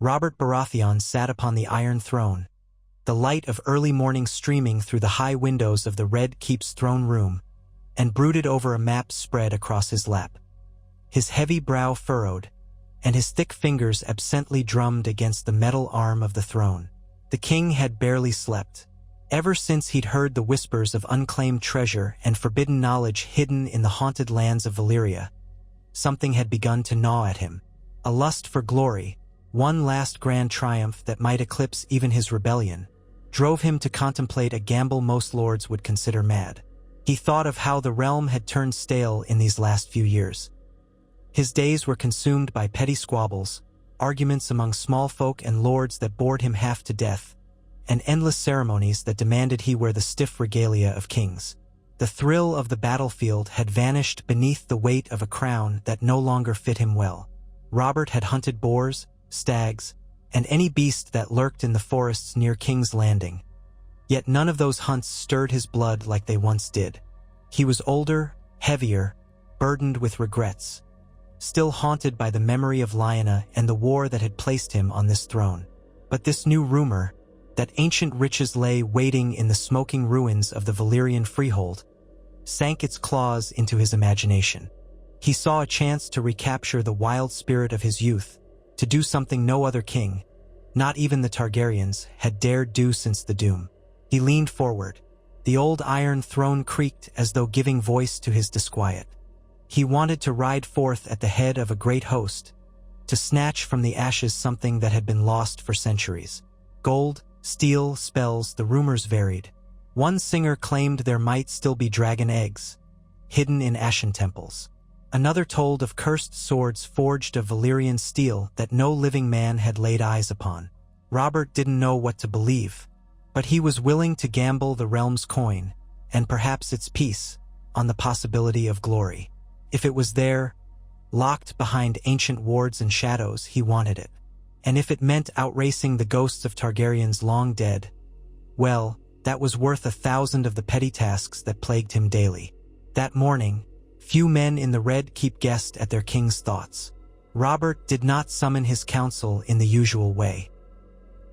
Robert Baratheon sat upon the Iron Throne, the light of early morning streaming through the high windows of the Red Keep's throne room, and brooded over a map spread across his lap. His heavy brow furrowed, and his thick fingers absently drummed against the metal arm of the throne. The king had barely slept. Ever since he'd heard the whispers of unclaimed treasure and forbidden knowledge hidden in the haunted lands of Valyria, something had begun to gnaw at him. A lust for glory, one last grand triumph that might eclipse even his rebellion, drove him to contemplate a gamble most lords would consider mad. He thought of how the realm had turned stale in these last few years. His days were consumed by petty squabbles, arguments among small folk and lords that bored him half to death, and endless ceremonies that demanded he wear the stiff regalia of kings. The thrill of the battlefield had vanished beneath the weight of a crown that no longer fit him well. Robert had hunted boars, stags, and any beast that lurked in the forests near King's Landing. Yet none of those hunts stirred his blood like they once did. He was older, heavier, burdened with regrets, still haunted by the memory of Lyanna and the war that had placed him on this throne. But this new rumor, that ancient riches lay waiting in the smoking ruins of the Valyrian freehold, sank its claws into his imagination. He saw a chance to recapture the wild spirit of his youth, to do something no other king, not even the Targaryens, had dared do since the Doom. He leaned forward. The old Iron Throne creaked as though giving voice to his disquiet. He wanted to ride forth at the head of a great host, to snatch from the ashes something that had been lost for centuries. Gold, steel, spells, the rumors varied. One singer claimed there might still be dragon eggs, hidden in ashen temples. Another told of cursed swords forged of Valyrian steel that no living man had laid eyes upon. Robert didn't know what to believe, but he was willing to gamble the realm's coin, and perhaps its peace, on the possibility of glory. If it was there, locked behind ancient wards and shadows, he wanted it. And if it meant outracing the ghosts of Targaryens long dead, well, that was worth 1,000 of the petty tasks that plagued him daily. That morning, few men in the Red Keep guessed at their king's thoughts. Robert did not summon his council in the usual way.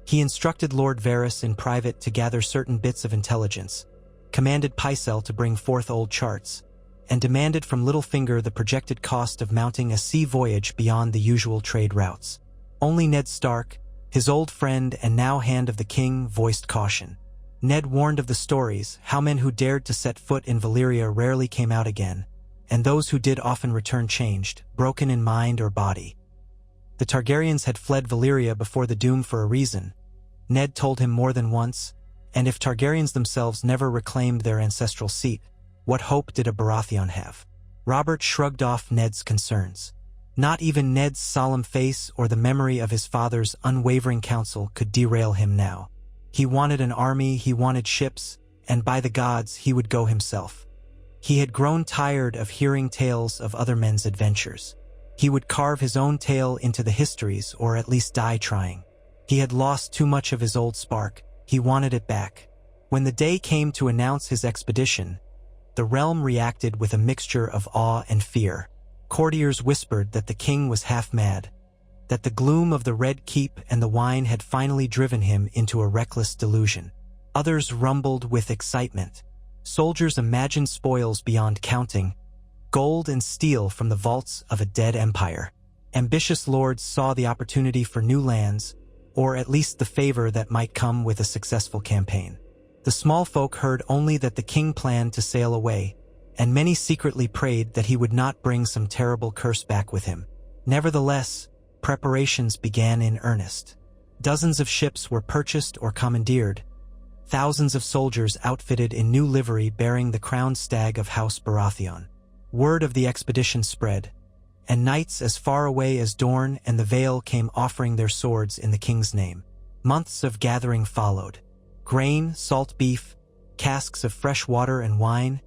He instructed Lord Varys in private to gather certain bits of intelligence, commanded Pycelle to bring forth old charts, and demanded from Littlefinger the projected cost of mounting a sea voyage beyond the usual trade routes. Only Ned Stark, his old friend and now Hand of the King, voiced caution. Ned warned of the stories, how men who dared to set foot in Valyria rarely came out again, and those who did often return changed, broken in mind or body. The Targaryens had fled Valyria before the Doom for a reason, Ned told him more than once, and if Targaryens themselves never reclaimed their ancestral seat, what hope did a Baratheon have? Robert shrugged off Ned's concerns. Not even Ned's solemn face or the memory of his father's unwavering counsel could derail him now. He wanted an army, he wanted ships, and by the gods, he would go himself. He had grown tired of hearing tales of other men's adventures. He would carve his own tale into the histories, or at least die trying. He had lost too much of his old spark. He wanted it back. When the day came to announce his expedition, the realm reacted with a mixture of awe and fear. Courtiers whispered that the king was half mad, that the gloom of the Red Keep and the wine had finally driven him into a reckless delusion. Others rumbled with excitement. Soldiers imagined spoils beyond counting, gold and steel from the vaults of a dead empire. Ambitious lords saw the opportunity for new lands, or at least the favor that might come with a successful campaign. The small folk heard only that the king planned to sail away, and many secretly prayed that he would not bring some terrible curse back with him. Nevertheless, preparations began in earnest. Dozens of ships were purchased or commandeered, thousands of soldiers outfitted in new livery bearing the crowned stag of House Baratheon. Word of the expedition spread, and knights as far away as Dorne and the Vale came offering their swords in the king's name. Months of gathering followed. Grain, salt beef, casks of fresh water and wine,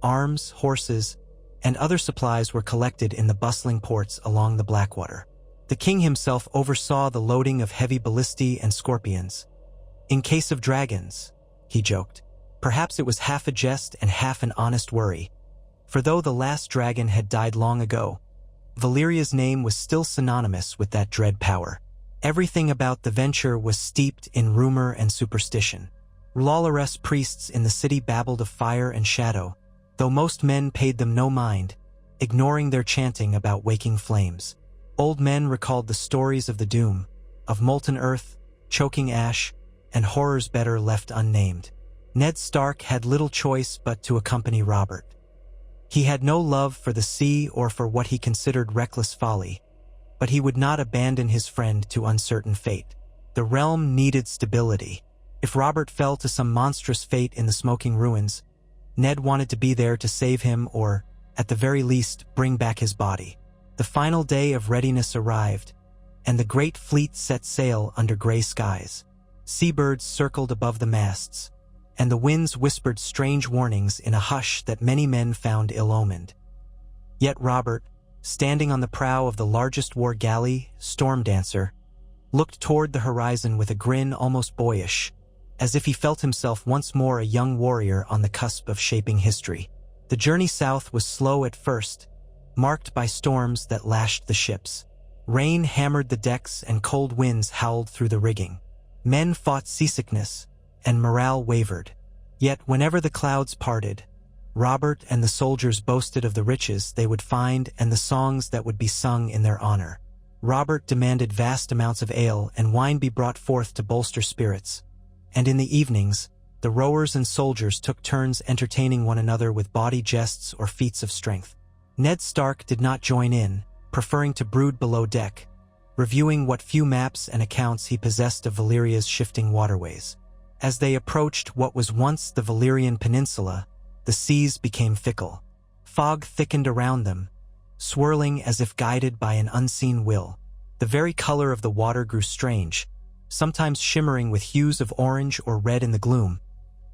arms, horses, and other supplies were collected in the bustling ports along the Blackwater. The king himself oversaw the loading of heavy ballistae and scorpions. In case of dragons, he joked. Perhaps it was half a jest and half an honest worry, for though the last dragon had died long ago, Valyria's name was still synonymous with that dread power. Everything about the venture was steeped in rumor and superstition. Lawless priests in the city babbled of fire and shadow, though most men paid them no mind, ignoring their chanting about waking flames. Old men recalled the stories of the doom, of molten earth, choking ash, and horrors better left unnamed. Ned Stark had little choice but to accompany Robert. He had no love for the sea or for what he considered reckless folly, but he would not abandon his friend to uncertain fate. The realm needed stability. If Robert fell to some monstrous fate in the smoking ruins, Ned wanted to be there to save him or, at the very least, bring back his body. The final day of readiness arrived, and the great fleet set sail under gray skies. Seabirds circled above the masts, and the winds whispered strange warnings in a hush that many men found ill-omened. Yet Robert, standing on the prow of the largest war galley, Storm Dancer, looked toward the horizon with a grin almost boyish, as if he felt himself once more a young warrior on the cusp of shaping history. The journey south was slow at first, marked by storms that lashed the ships. Rain hammered the decks and cold winds howled through the rigging. Men fought seasickness, and morale wavered. Yet whenever the clouds parted, Robert and the soldiers boasted of the riches they would find and the songs that would be sung in their honor. Robert demanded vast amounts of ale and wine be brought forth to bolster spirits, and in the evenings, the rowers and soldiers took turns entertaining one another with bawdy jests or feats of strength. Ned Stark did not join in, preferring to brood below deck, reviewing what few maps and accounts he possessed of Valyria's shifting waterways. As they approached what was once the Valyrian peninsula, the seas became fickle. Fog thickened around them, swirling as if guided by an unseen will. The very color of the water grew strange, sometimes shimmering with hues of orange or red in the gloom,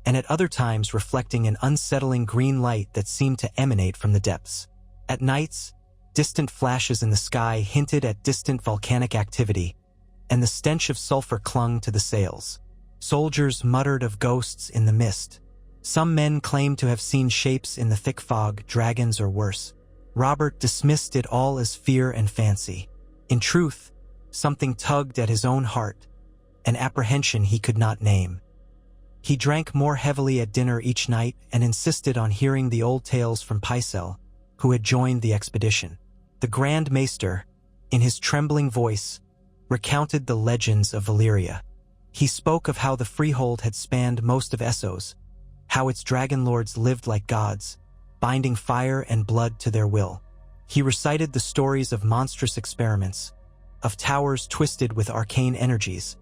and at other times reflecting an unsettling green light that seemed to emanate from the depths. At nights, distant flashes in the sky hinted at distant volcanic activity, and the stench of sulfur clung to the sails. Soldiers muttered of ghosts in the mist. Some men claimed to have seen shapes in the thick fog, dragons or worse. Robert dismissed it all as fear and fancy. In truth, something tugged at his own heart, an apprehension he could not name. He drank more heavily at dinner each night and insisted on hearing the old tales from Pycelle, who had joined the expedition. The Grand Maester, in his trembling voice, recounted the legends of Valyria. He spoke of how the freehold had spanned most of Essos, how its dragon lords lived like gods, binding fire and blood to their will. He recited the stories of monstrous experiments, of towers twisted with arcane energies,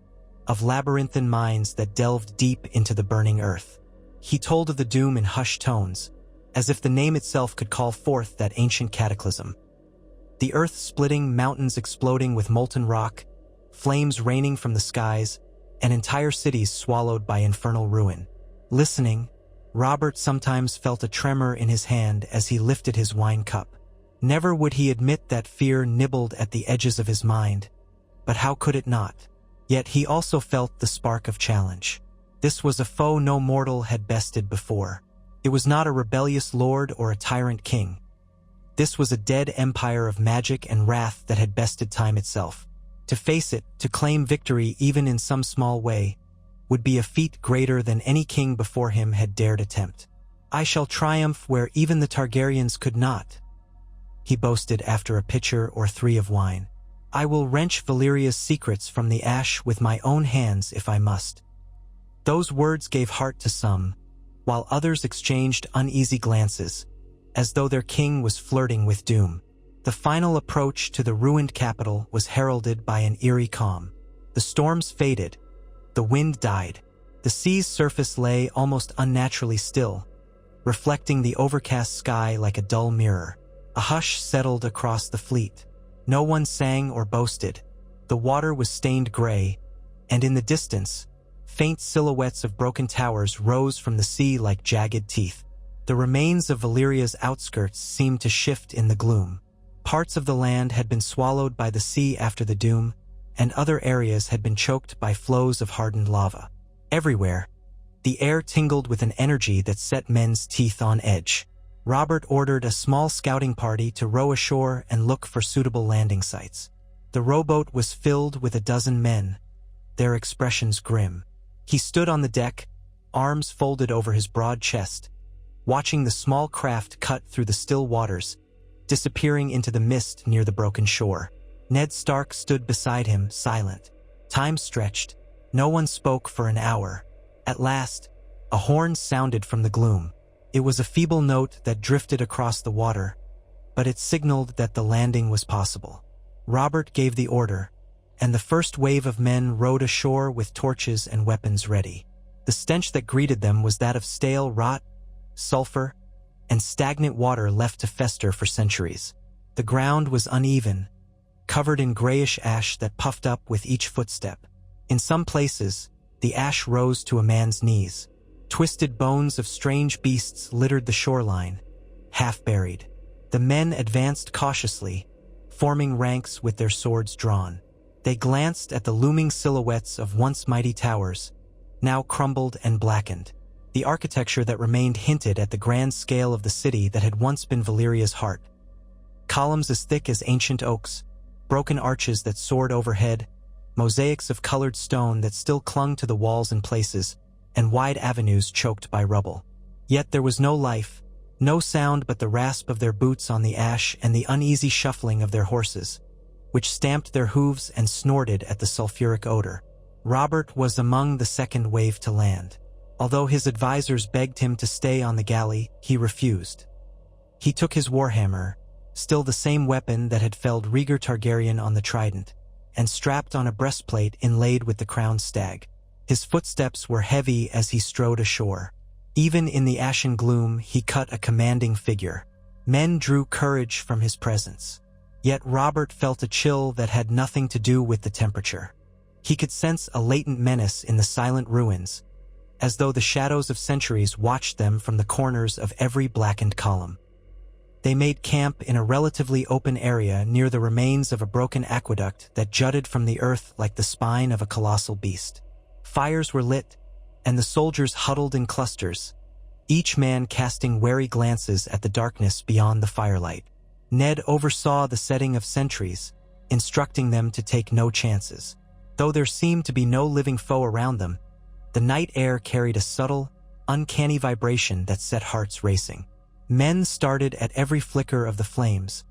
of labyrinthine mines that delved deep into the burning earth. He told of the doom in hushed tones, as if the name itself could call forth that ancient cataclysm. The earth splitting, mountains exploding with molten rock, flames raining from the skies, and entire cities swallowed by infernal ruin. Listening, Robert sometimes felt a tremor in his hand as he lifted his wine cup. Never would he admit that fear nibbled at the edges of his mind, but how could it not? Yet he also felt the spark of challenge. This was a foe no mortal had bested before. It was not a rebellious lord or a tyrant king. This was a dead empire of magic and wrath that had bested time itself. To face it, to claim victory even in some small way, would be a feat greater than any king before him had dared attempt. "I shall triumph where even the Targaryens could not," he boasted after a pitcher or three of wine. "I will wrench Valyria's secrets from the ash with my own hands if I must." Those words gave heart to some, while others exchanged uneasy glances, as though their king was flirting with doom. The final approach to the ruined capital was heralded by an eerie calm. The storms faded, the wind died, the sea's surface lay almost unnaturally still, reflecting the overcast sky like a dull mirror. A hush settled across the fleet. No one sang or boasted. The water was stained gray, and in the distance, faint silhouettes of broken towers rose from the sea like jagged teeth. The remains of Valyria's outskirts seemed to shift in the gloom. Parts of the land had been swallowed by the sea after the doom, and other areas had been choked by flows of hardened lava. Everywhere, the air tingled with an energy that set men's teeth on edge. Robert ordered a small scouting party to row ashore and look for suitable landing sites. The rowboat was filled with a dozen men, their expressions grim. He stood on the deck, arms folded over his broad chest, watching the small craft cut through the still waters, disappearing into the mist near the broken shore. Ned Stark stood beside him, silent. Time stretched. No one spoke for an hour. At last, a horn sounded from the gloom. It was a feeble note that drifted across the water, but it signaled that the landing was possible. Robert gave the order, and the first wave of men rowed ashore with torches and weapons ready. The stench that greeted them was that of stale rot, sulfur, and stagnant water left to fester for centuries. The ground was uneven, covered in grayish ash that puffed up with each footstep. In some places, the ash rose to a man's knees. Twisted bones of strange beasts littered the shoreline, half buried. The men advanced cautiously, forming ranks with their swords drawn. They glanced at the looming silhouettes of once mighty towers, now crumbled and blackened. The architecture that remained hinted at the grand scale of the city that had once been Valyria's heart. Columns as thick as ancient oaks, broken arches that soared overhead, mosaics of colored stone that still clung to the walls in places, and wide avenues choked by rubble. Yet there was no life, no sound but the rasp of their boots on the ash and the uneasy shuffling of their horses, which stamped their hooves and snorted at the sulfuric odor. Robert was among the second wave to land. Although his advisors begged him to stay on the galley, he refused. He took his warhammer, still the same weapon that had felled Rhaegar Targaryen on the trident, and strapped on a breastplate inlaid with the crowned stag. His footsteps were heavy as he strode ashore. Even in the ashen gloom, he cut a commanding figure. Men drew courage from his presence. Yet Robert felt a chill that had nothing to do with the temperature. He could sense a latent menace in the silent ruins, as though the shadows of centuries watched them from the corners of every blackened column. They made camp in a relatively open area near the remains of a broken aqueduct that jutted from the earth like the spine of a colossal beast. Fires were lit, and the soldiers huddled in clusters, each man casting wary glances at the darkness beyond the firelight. Ned oversaw the setting of sentries, instructing them to take no chances. Though there seemed to be no living foe around them, the night air carried a subtle, uncanny vibration that set hearts racing. Men started at every flicker of the flames,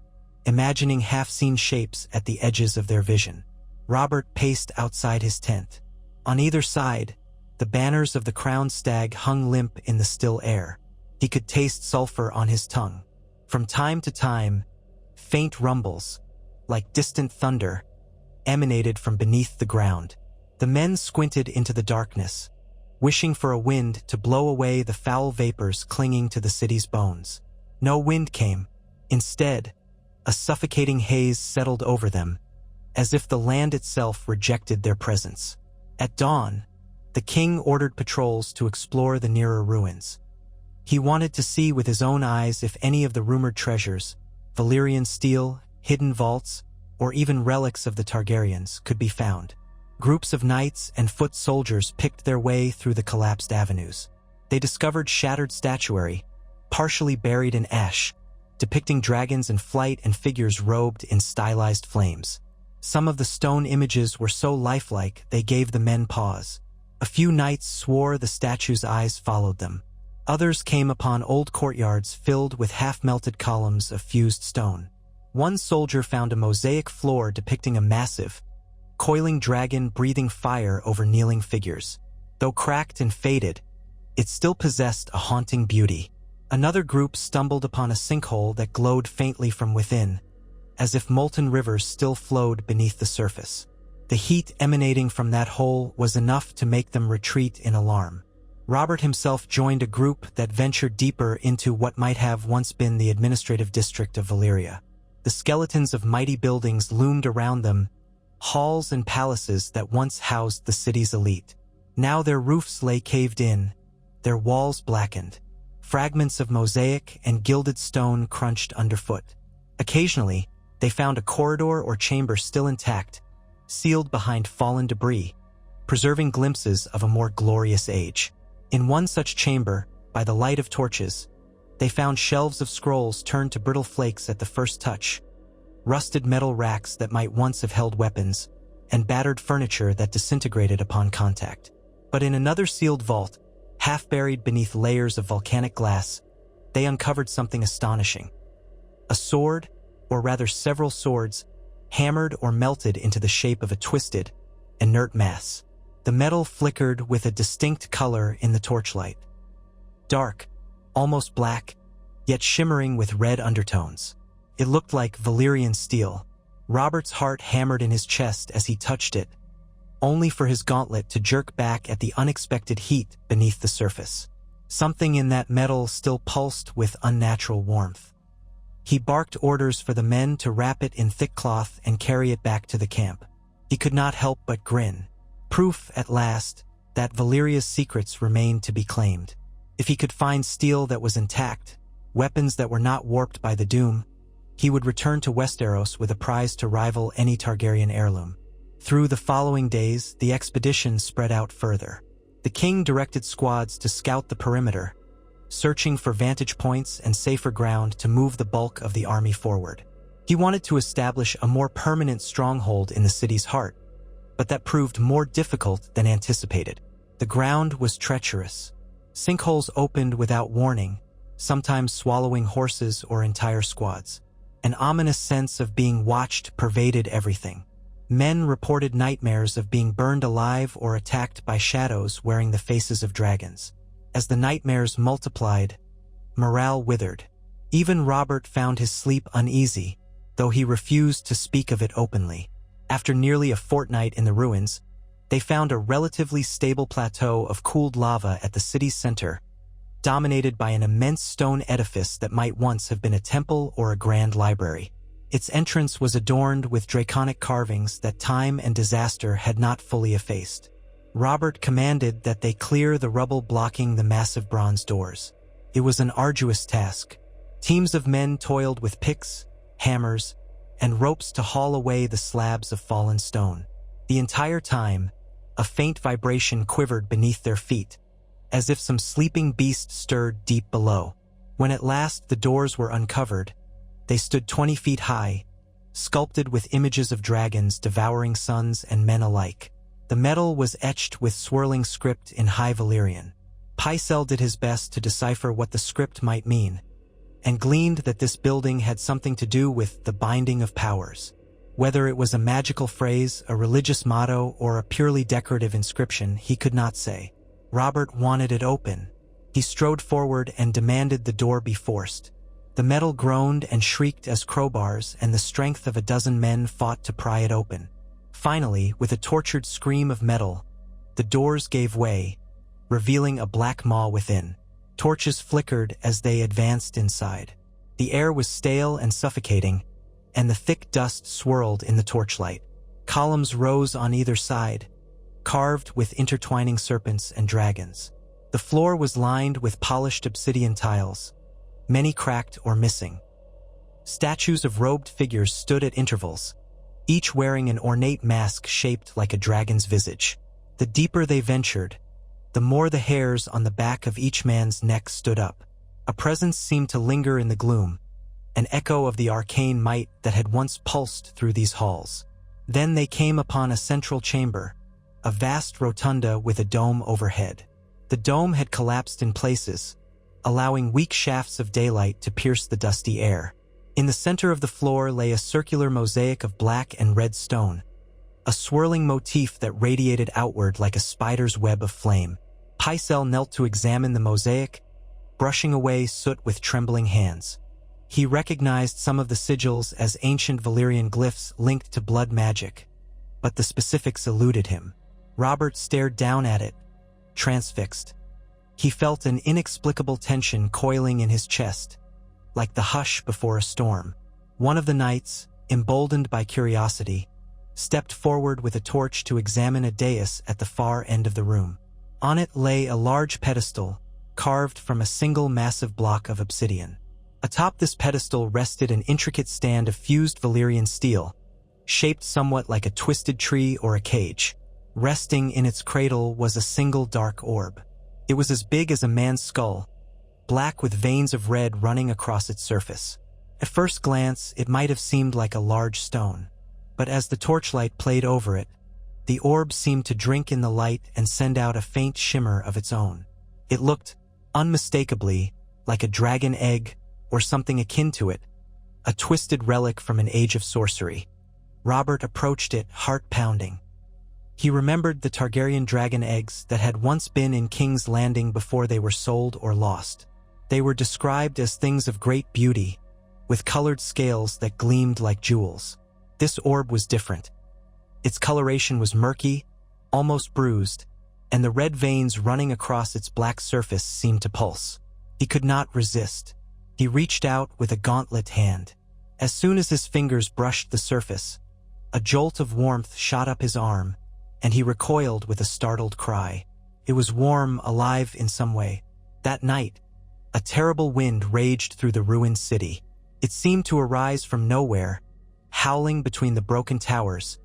imagining half-seen shapes at the edges of their vision. Robert paced outside his tent. On either side, the banners of the crowned stag hung limp in the still air. He could taste sulfur on his tongue. From time to time, faint rumbles, like distant thunder, emanated from beneath the ground. The men squinted into the darkness, wishing for a wind to blow away the foul vapors clinging to the city's bones. No wind came. Instead, a suffocating haze settled over them, as if the land itself rejected their presence. At dawn, the king ordered patrols to explore the nearer ruins. He wanted to see with his own eyes if any of the rumored treasures, Valyrian steel, hidden vaults, or even relics of the Targaryens, could be found. Groups of knights and foot soldiers picked their way through the collapsed avenues. They discovered shattered statuary, partially buried in ash, depicting dragons in flight and figures robed in stylized flames. Some of the stone images were so lifelike they gave the men pause. A few knights swore the statue's eyes followed them. Others came upon old courtyards filled with half-melted columns of fused stone. One soldier found a mosaic floor depicting a massive, coiling dragon breathing fire over kneeling figures. Though cracked and faded, it still possessed a haunting beauty. Another group stumbled upon a sinkhole that glowed faintly from within, as if molten rivers still flowed beneath the surface. The heat emanating from that hole was enough to make them retreat in alarm. Robert himself joined a group that ventured deeper into what might have once been the administrative district of Valyria. The skeletons of mighty buildings loomed around them, halls and palaces that once housed the city's elite. Now their roofs lay caved in, their walls blackened. Fragments of mosaic and gilded stone crunched underfoot. Occasionally, they found a corridor or chamber still intact, sealed behind fallen debris, preserving glimpses of a more glorious age. In one such chamber, by the light of torches, they found shelves of scrolls turned to brittle flakes at the first touch, rusted metal racks that might once have held weapons, and battered furniture that disintegrated upon contact. But in another sealed vault, half buried beneath layers of volcanic glass, they uncovered something astonishing. A sword, or rather several swords, hammered or melted into the shape of a twisted, inert mass. The metal flickered with a distinct color in the torchlight. Dark, almost black, yet shimmering with red undertones. It looked like Valyrian steel. Robert's heart hammered in his chest as he touched it, only for his gauntlet to jerk back at the unexpected heat beneath the surface. Something in that metal still pulsed with unnatural warmth. He barked orders for the men to wrap it in thick cloth and carry it back to the camp. He could not help but grin. Proof, at last, that Valyria's secrets remained to be claimed. If he could find steel that was intact, weapons that were not warped by the doom, he would return to Westeros with a prize to rival any Targaryen heirloom. Through the following days, the expedition spread out further. The king directed squads to scout the perimeter, searching for vantage points and safer ground to move the bulk of the army forward. He wanted to establish a more permanent stronghold in the city's heart, but that proved more difficult than anticipated. The ground was treacherous. Sinkholes opened without warning, sometimes swallowing horses or entire squads. An ominous sense of being watched pervaded everything. Men reported nightmares of being burned alive or attacked by shadows wearing the faces of dragons. As the nightmares multiplied, morale withered. Even Robert found his sleep uneasy, though he refused to speak of it openly. After nearly a fortnight in the ruins, they found a relatively stable plateau of cooled lava at the city's center, dominated by an immense stone edifice that might once have been a temple or a grand library. Its entrance was adorned with draconic carvings that time and disaster had not fully effaced. Robert commanded that they clear the rubble blocking the massive bronze doors. It was an arduous task. Teams of men toiled with picks, hammers, and ropes to haul away the slabs of fallen stone. The entire time, a faint vibration quivered beneath their feet, as if some sleeping beast stirred deep below. When at last the doors were uncovered, they stood 20 feet high, sculpted with images of dragons devouring sons and men alike. The metal was etched with swirling script in High Valyrian. Pycelle did his best to decipher what the script might mean, and gleaned that this building had something to do with the binding of powers. Whether it was a magical phrase, a religious motto, or a purely decorative inscription, he could not say. Robert wanted it open. He strode forward and demanded the door be forced. The metal groaned and shrieked as crowbars and the strength of a dozen men fought to pry it open. Finally, with a tortured scream of metal, the doors gave way, revealing a black maw within. Torches flickered as they advanced inside. The air was stale and suffocating, and the thick dust swirled in the torchlight. Columns rose on either side, carved with intertwining serpents and dragons. The floor was lined with polished obsidian tiles, many cracked or missing. Statues of robed figures stood at intervals, each wearing an ornate mask shaped like a dragon's visage. The deeper they ventured, the more the hairs on the back of each man's neck stood up. A presence seemed to linger in the gloom, an echo of the arcane might that had once pulsed through these halls. Then they came upon a central chamber, a vast rotunda with a dome overhead. The dome had collapsed in places, allowing weak shafts of daylight to pierce the dusty air. In the center of the floor lay a circular mosaic of black and red stone, a swirling motif that radiated outward like a spider's web of flame. Pycelle knelt to examine the mosaic, brushing away soot with trembling hands. He recognized some of the sigils as ancient Valyrian glyphs linked to blood magic, but the specifics eluded him. Robert stared down at it, transfixed. He felt an inexplicable tension coiling in his chest, like the hush before a storm. One of the knights, emboldened by curiosity, stepped forward with a torch to examine a dais at the far end of the room. On it lay a large pedestal, carved from a single massive block of obsidian. Atop this pedestal rested an intricate stand of fused Valyrian steel, shaped somewhat like a twisted tree or a cage. Resting in its cradle was a single dark orb. It was as big as a man's skull, black with veins of red running across its surface. At first glance, it might have seemed like a large stone, but as the torchlight played over it, the orb seemed to drink in the light and send out a faint shimmer of its own. It looked, unmistakably, like a dragon egg or something akin to it, a twisted relic from an age of sorcery. Robert approached it, heart pounding. He remembered the Targaryen dragon eggs that had once been in King's Landing before they were sold or lost. They were described as things of great beauty, with colored scales that gleamed like jewels. This orb was different. Its coloration was murky, almost bruised, and the red veins running across its black surface seemed to pulse. He could not resist. He reached out with a gauntlet hand. As soon as his fingers brushed the surface, a jolt of warmth shot up his arm, and he recoiled with a startled cry. It was warm, alive in some way. That night, a terrible wind raged through the ruined city. It seemed to arise from nowhere, howling between the broken towers,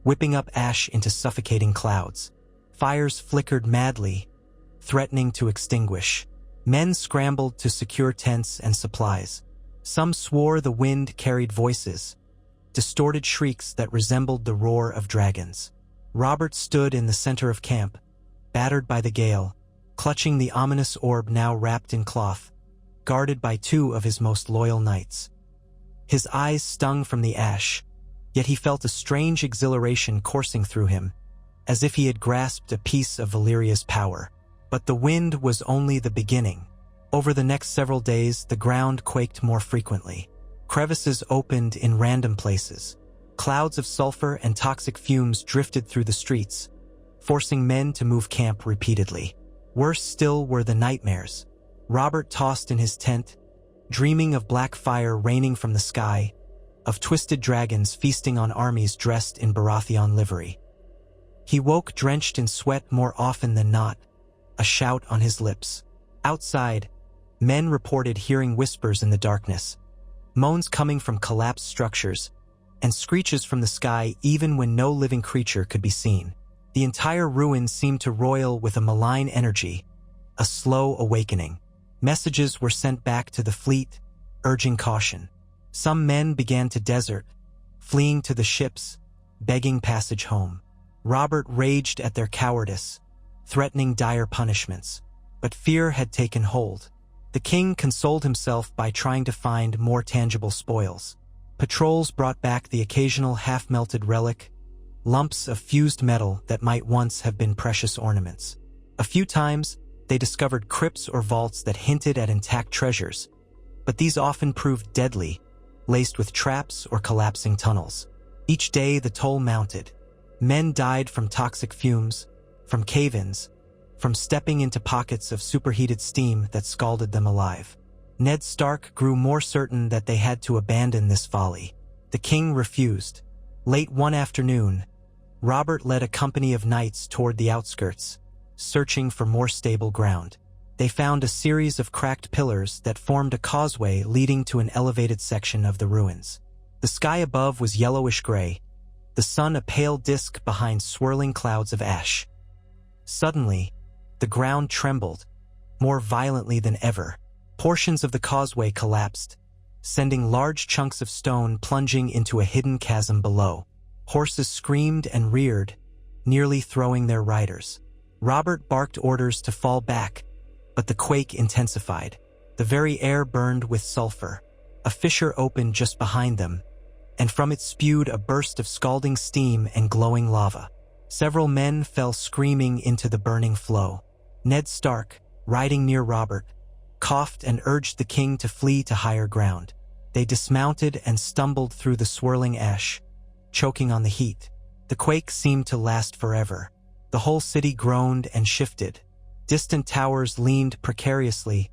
whipping up ash into suffocating clouds. Fires flickered madly, threatening to extinguish. Men scrambled to secure tents and supplies. Some swore the wind carried voices, distorted shrieks that resembled the roar of dragons. Robert stood in the center of camp, battered by the gale, clutching the ominous orb now wrapped in cloth, guarded by two of his most loyal knights. His eyes stung from the ash, yet he felt a strange exhilaration coursing through him, as if he had grasped a piece of Valyria's power. But the wind was only the beginning. Over the next several days, the ground quaked more frequently. Crevices opened in random places. Clouds of sulfur and toxic fumes drifted through the streets, forcing men to move camp repeatedly. Worse still were the nightmares. Robert tossed in his tent, dreaming of black fire raining from the sky, of twisted dragons feasting on armies dressed in Baratheon livery. He woke drenched in sweat more often than not, a shout on his lips. Outside, men reported hearing whispers in the darkness, moans coming from collapsed structures, and screeches from the sky even when no living creature could be seen. The entire ruin seemed to roil with a malign energy, a slow awakening. Messages were sent back to the fleet, urging caution. Some men began to desert, fleeing to the ships, begging passage home. Robert raged at their cowardice, threatening dire punishments. But fear had taken hold. The king consoled himself by trying to find more tangible spoils. Patrols brought back the occasional half-melted relic, lumps of fused metal that might once have been precious ornaments. A few times, they discovered crypts or vaults that hinted at intact treasures, but these often proved deadly, laced with traps or collapsing tunnels. Each day the toll mounted. Men died from toxic fumes, from cave-ins, from stepping into pockets of superheated steam that scalded them alive. Ned Stark grew more certain that they had to abandon this folly. The king refused. Late one afternoon, Robert led a company of knights toward the outskirts, searching for more stable ground. They found a series of cracked pillars that formed a causeway leading to an elevated section of the ruins. The sky above was yellowish-gray, the sun a pale disk behind swirling clouds of ash. Suddenly, the ground trembled, more violently than ever. Portions of the causeway collapsed, sending large chunks of stone plunging into a hidden chasm below. Horses screamed and reared, nearly throwing their riders. Robert barked orders to fall back, but the quake intensified. The very air burned with sulfur. A fissure opened just behind them, and from it spewed a burst of scalding steam and glowing lava. Several men fell screaming into the burning flow. Ned Stark, riding near Robert, coughed and urged the king to flee to higher ground. They dismounted and stumbled through the swirling ash, choking on the heat. The quake seemed to last forever. The whole city groaned and shifted. Distant towers leaned precariously,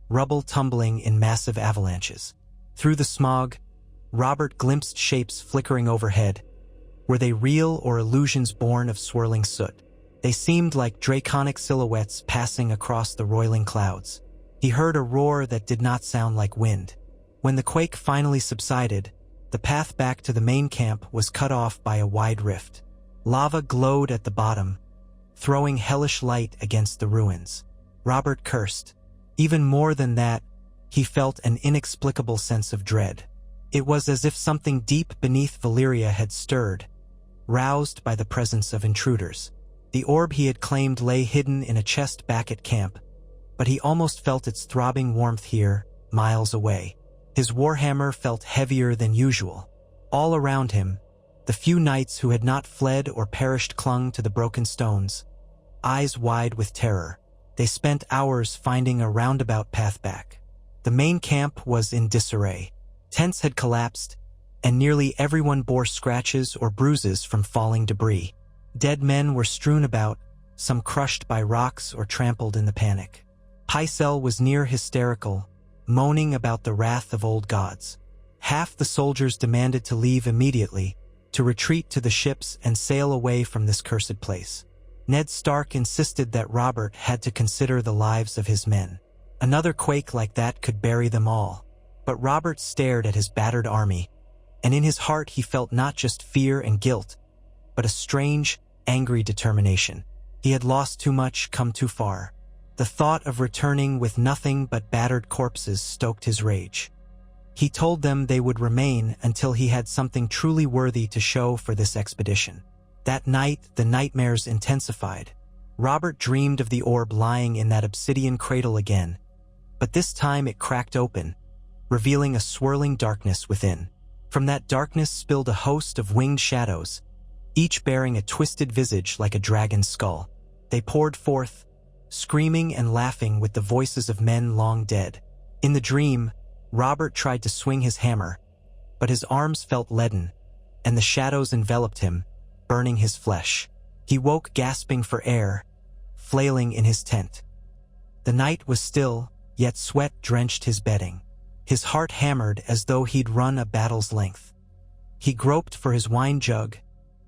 rubble tumbling in massive avalanches. Through the smog, Robert glimpsed shapes flickering overhead. Were they real or illusions born of swirling soot? They seemed like draconic silhouettes passing across the roiling clouds. He heard a roar that did not sound like wind. When the quake finally subsided, the path back to the main camp was cut off by a wide rift. Lava glowed at the bottom, throwing hellish light against the ruins. Robert cursed. Even more than that, he felt an inexplicable sense of dread. It was as if something deep beneath Valyria had stirred, roused by the presence of intruders. The orb he had claimed lay hidden in a chest back at camp, but he almost felt its throbbing warmth here, miles away. His warhammer felt heavier than usual. All around him, the few knights who had not fled or perished clung to the broken stones, eyes wide with terror. They spent hours finding a roundabout path back. The main camp was in disarray. Tents had collapsed, and nearly everyone bore scratches or bruises from falling debris. Dead men were strewn about, some crushed by rocks or trampled in the panic. Pycelle was near hysterical, moaning about the wrath of old gods. Half the soldiers demanded to leave immediately, to retreat to the ships and sail away from this cursed place. Ned Stark insisted that Robert had to consider the lives of his men. Another quake like that could bury them all. But Robert stared at his battered army, and in his heart he felt not just fear and guilt, but a strange, angry determination. He had lost too much, come too far. The thought of returning with nothing but battered corpses stoked his rage. He told them they would remain until he had something truly worthy to show for this expedition. That night, the nightmares intensified. Robert dreamed of the orb lying in that obsidian cradle again, but this time it cracked open, revealing a swirling darkness within. From that darkness spilled a host of winged shadows, each bearing a twisted visage like a dragon's skull. They poured forth, screaming and laughing with the voices of men long dead. In the dream, Robert tried to swing his hammer, but his arms felt leaden, and the shadows enveloped him, burning his flesh. He woke gasping for air, flailing in his tent. The night was still, yet sweat drenched his bedding. His heart hammered as though he'd run a battle's length. He groped for his wine jug,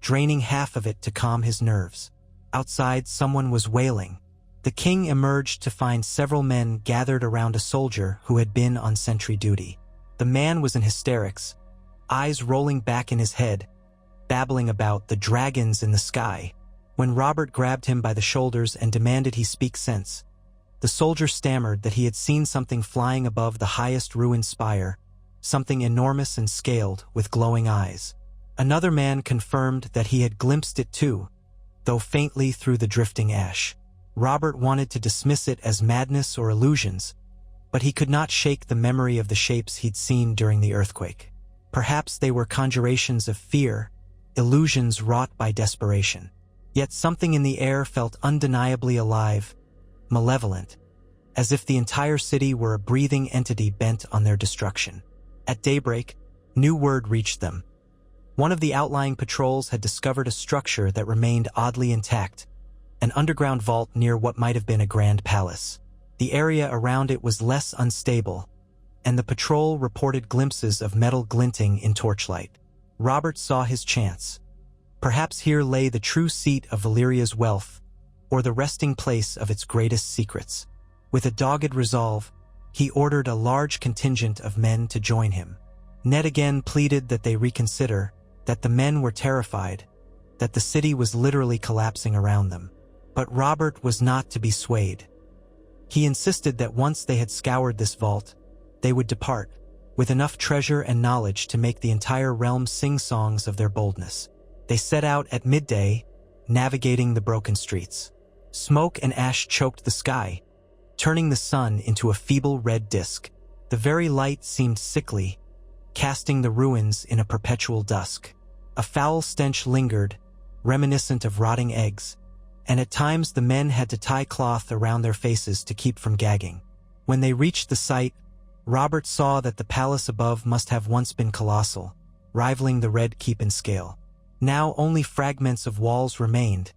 draining half of it to calm his nerves. Outside, someone was wailing. The king emerged to find several men gathered around a soldier who had been on sentry duty. The man was in hysterics, eyes rolling back in his head, babbling about the dragons in the sky. When Robert grabbed him by the shoulders and demanded he speak sense, the soldier stammered that he had seen something flying above the highest ruined spire, something enormous and scaled with glowing eyes. Another man confirmed that he had glimpsed it too, though faintly through the drifting ash. Robert wanted to dismiss it as madness or illusions, but he could not shake the memory of the shapes he'd seen during the earthquake. Perhaps they were conjurations of fear, illusions wrought by desperation. Yet something in the air felt undeniably alive, malevolent, as if the entire city were a breathing entity bent on their destruction. At daybreak, new word reached them. One of the outlying patrols had discovered a structure that remained oddly intact, an underground vault near what might have been a grand palace. The area around it was less unstable, and the patrol reported glimpses of metal glinting in torchlight. Robert saw his chance. Perhaps here lay the true seat of Valyria's wealth, or the resting place of its greatest secrets. With a dogged resolve, he ordered a large contingent of men to join him. Ned again pleaded that they reconsider, that the men were terrified, that the city was literally collapsing around them. But Robert was not to be swayed. He insisted that once they had scoured this vault, they would depart, with enough treasure and knowledge to make the entire realm sing songs of their boldness. They set out at midday, navigating the broken streets. Smoke and ash choked the sky, turning the sun into a feeble red disk. The very light seemed sickly, casting the ruins in a perpetual dusk. A foul stench lingered, reminiscent of rotting eggs, and at times the men had to tie cloth around their faces to keep from gagging. When they reached the site, Robert saw that the palace above must have once been colossal, rivaling the Red Keep in scale. Now only fragments of walls remained,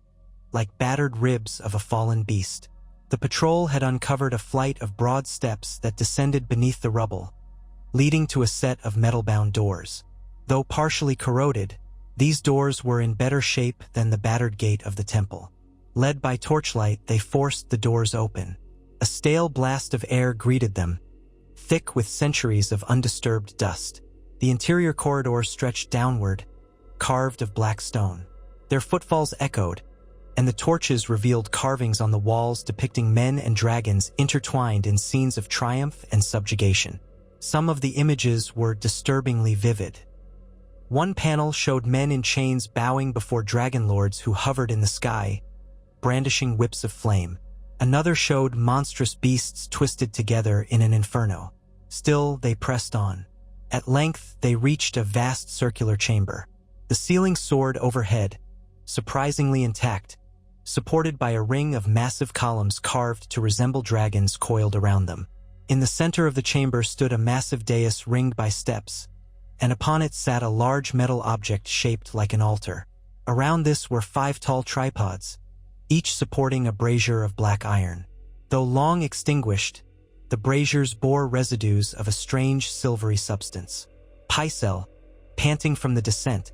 like battered ribs of a fallen beast. The patrol had uncovered a flight of broad steps that descended beneath the rubble, leading to a set of metal-bound doors. Though partially corroded, these doors were in better shape than the battered gate of the temple. Led by torchlight, they forced the doors open. A stale blast of air greeted them, thick with centuries of undisturbed dust. The interior corridor stretched downward, carved of black stone. Their footfalls echoed, and the torches revealed carvings on the walls depicting men and dragons intertwined in scenes of triumph and subjugation. Some of the images were disturbingly vivid. One panel showed men in chains bowing before dragon lords who hovered in the sky, brandishing whips of flame. Another showed monstrous beasts twisted together in an inferno. Still, they pressed on. At length, they reached a vast circular chamber. The ceiling soared overhead, surprisingly intact, supported by a ring of massive columns carved to resemble dragons coiled around them. In the center of the chamber stood a massive dais ringed by steps, and upon it sat a large metal object shaped like an altar. Around this were 5 tall tripods, each supporting a brazier of black iron. Though long extinguished, the braziers bore residues of a strange silvery substance. Pycelle, panting from the descent,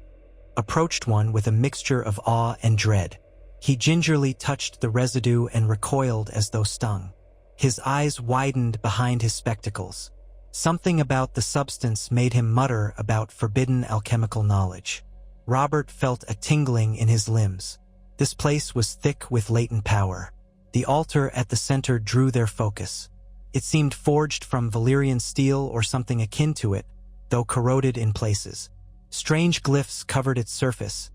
approached one with a mixture of awe and dread. He gingerly touched the residue and recoiled as though stung. His eyes widened behind his spectacles. Something about the substance made him mutter about forbidden alchemical knowledge. Robert felt a tingling in his limbs. This place was thick with latent power. The altar at the center drew their focus. It seemed forged from Valyrian steel or something akin to it, though corroded in places. Strange glyphs covered its surface,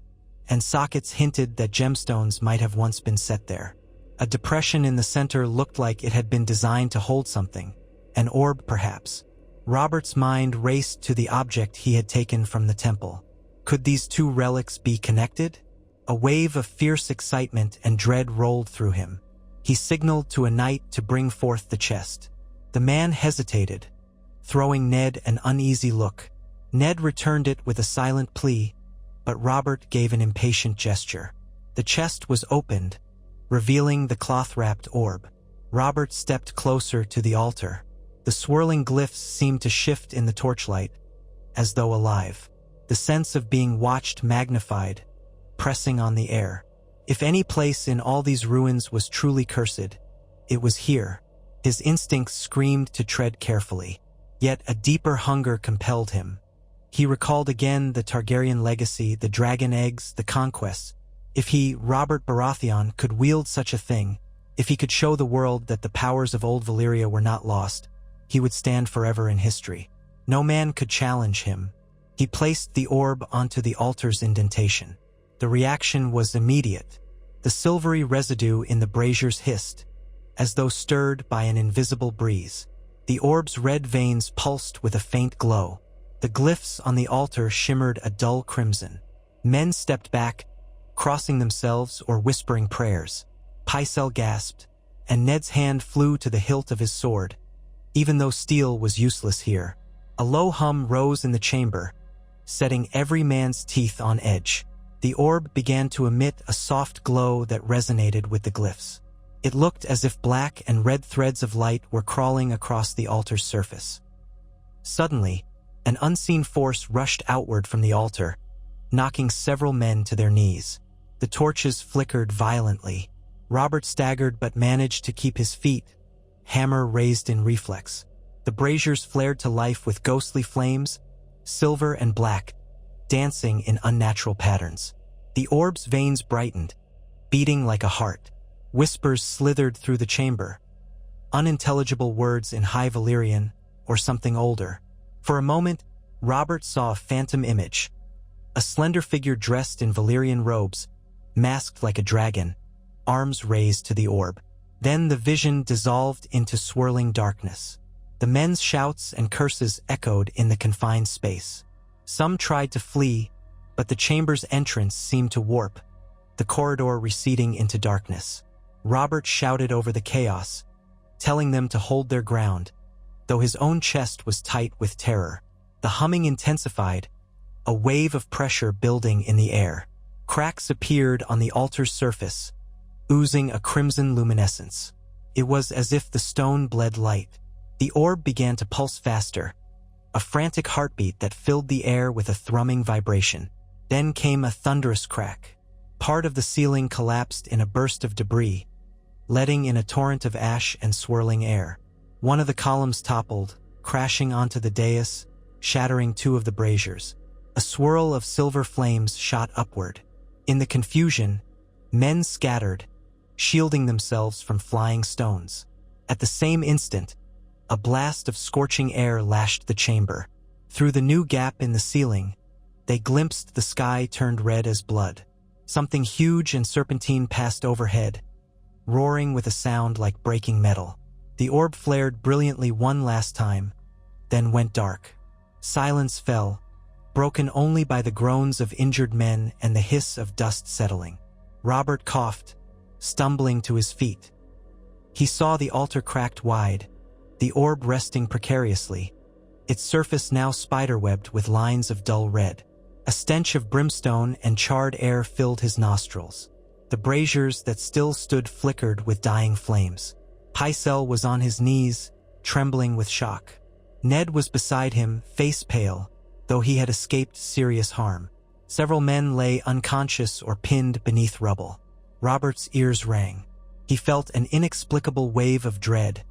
and sockets hinted that gemstones might have once been set there. A depression in the center looked like it had been designed to hold something, an orb perhaps. Robert's mind raced to the object he had taken from the temple. Could these 2 relics be connected? A wave of fierce excitement and dread rolled through him. He signaled to a knight to bring forth the chest. The man hesitated, throwing Ned an uneasy look. Ned returned it with a silent plea, but Robert gave an impatient gesture. The chest was opened, revealing the cloth-wrapped orb. Robert stepped closer to the altar. The swirling glyphs seemed to shift in the torchlight, as though alive. The sense of being watched magnified, pressing on the air. If any place in all these ruins was truly cursed, it was here. His instincts screamed to tread carefully, yet a deeper hunger compelled him. He recalled again the Targaryen legacy, the dragon eggs, the conquests. If he, Robert Baratheon, could wield such a thing, if he could show the world that the powers of old Valyria were not lost, he would stand forever in history. No man could challenge him. He placed the orb onto the altar's indentation. The reaction was immediate. The silvery residue in the braziers hissed, as though stirred by an invisible breeze. The orb's red veins pulsed with a faint glow. The glyphs on the altar shimmered a dull crimson. Men stepped back, crossing themselves or whispering prayers. Pycelle gasped, and Ned's hand flew to the hilt of his sword, even though steel was useless here. A low hum rose in the chamber, setting every man's teeth on edge. The orb began to emit a soft glow that resonated with the glyphs. It looked as if black and red threads of light were crawling across the altar's surface. Suddenly, an unseen force rushed outward from the altar, knocking several men to their knees. The torches flickered violently. Robert staggered but managed to keep his feet, hammer raised in reflex. The braziers flared to life with ghostly flames, silver and black, dancing in unnatural patterns. The orb's veins brightened, beating like a heart. Whispers slithered through the chamber, unintelligible words in High Valyrian or something older. For a moment, Robert saw a phantom image, a slender figure dressed in Valyrian robes, masked like a dragon, arms raised to the orb. Then the vision dissolved into swirling darkness. The men's shouts and curses echoed in the confined space. Some tried to flee, but the chamber's entrance seemed to warp, the corridor receding into darkness. Robert shouted over the chaos, telling them to hold their ground, though his own chest was tight with terror. The humming intensified, a wave of pressure building in the air. Cracks appeared on the altar's surface, oozing a crimson luminescence. It was as if the stone bled light. The orb began to pulse faster, a frantic heartbeat that filled the air with a thrumming vibration. Then came a thunderous crack. Part of the ceiling collapsed in a burst of debris, letting in a torrent of ash and swirling air. One of the columns toppled, crashing onto the dais, shattering 2 of the braziers. A swirl of silver flames shot upward. In the confusion, Men scattered, shielding themselves from flying stones. At the same instant, a blast of scorching air lashed the chamber. Through the new gap in the ceiling, they glimpsed the sky turned red as blood. Something huge and serpentine passed overhead, roaring with a sound like breaking metal. The orb flared brilliantly one last time, then went dark. Silence fell, broken only by the groans of injured men and the hiss of dust settling. Robert coughed, stumbling to his feet. He saw the altar cracked wide, the orb resting precariously, its surface now spiderwebbed with lines of dull red. A stench of brimstone and charred air filled his nostrils. The braziers that still stood flickered with dying flames. Pycelle was on his knees, trembling with shock. Ned was beside him, face pale, though he had escaped serious harm. Several men lay unconscious or pinned beneath rubble. Robert's ears rang. He felt an inexplicable wave of dread,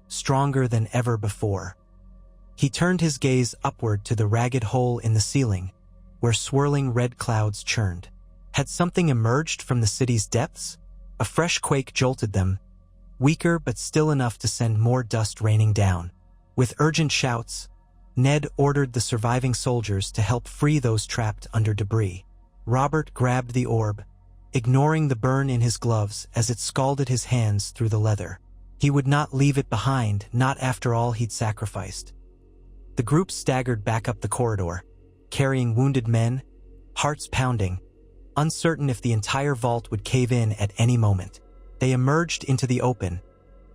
stronger than ever before. He turned his gaze upward to the ragged hole in the ceiling, where swirling red clouds churned. Had something emerged from the city's depths? A fresh quake jolted them, weaker but still enough to send more dust raining down. With urgent shouts, Ned ordered the surviving soldiers to help free those trapped under debris. Robert grabbed the orb, ignoring the burn in his gloves as it scalded his hands through the leather. He would not leave it behind, not after all he'd sacrificed. The group staggered back up the corridor, carrying wounded men, hearts pounding, uncertain if the entire vault would cave in at any moment. They emerged into the open,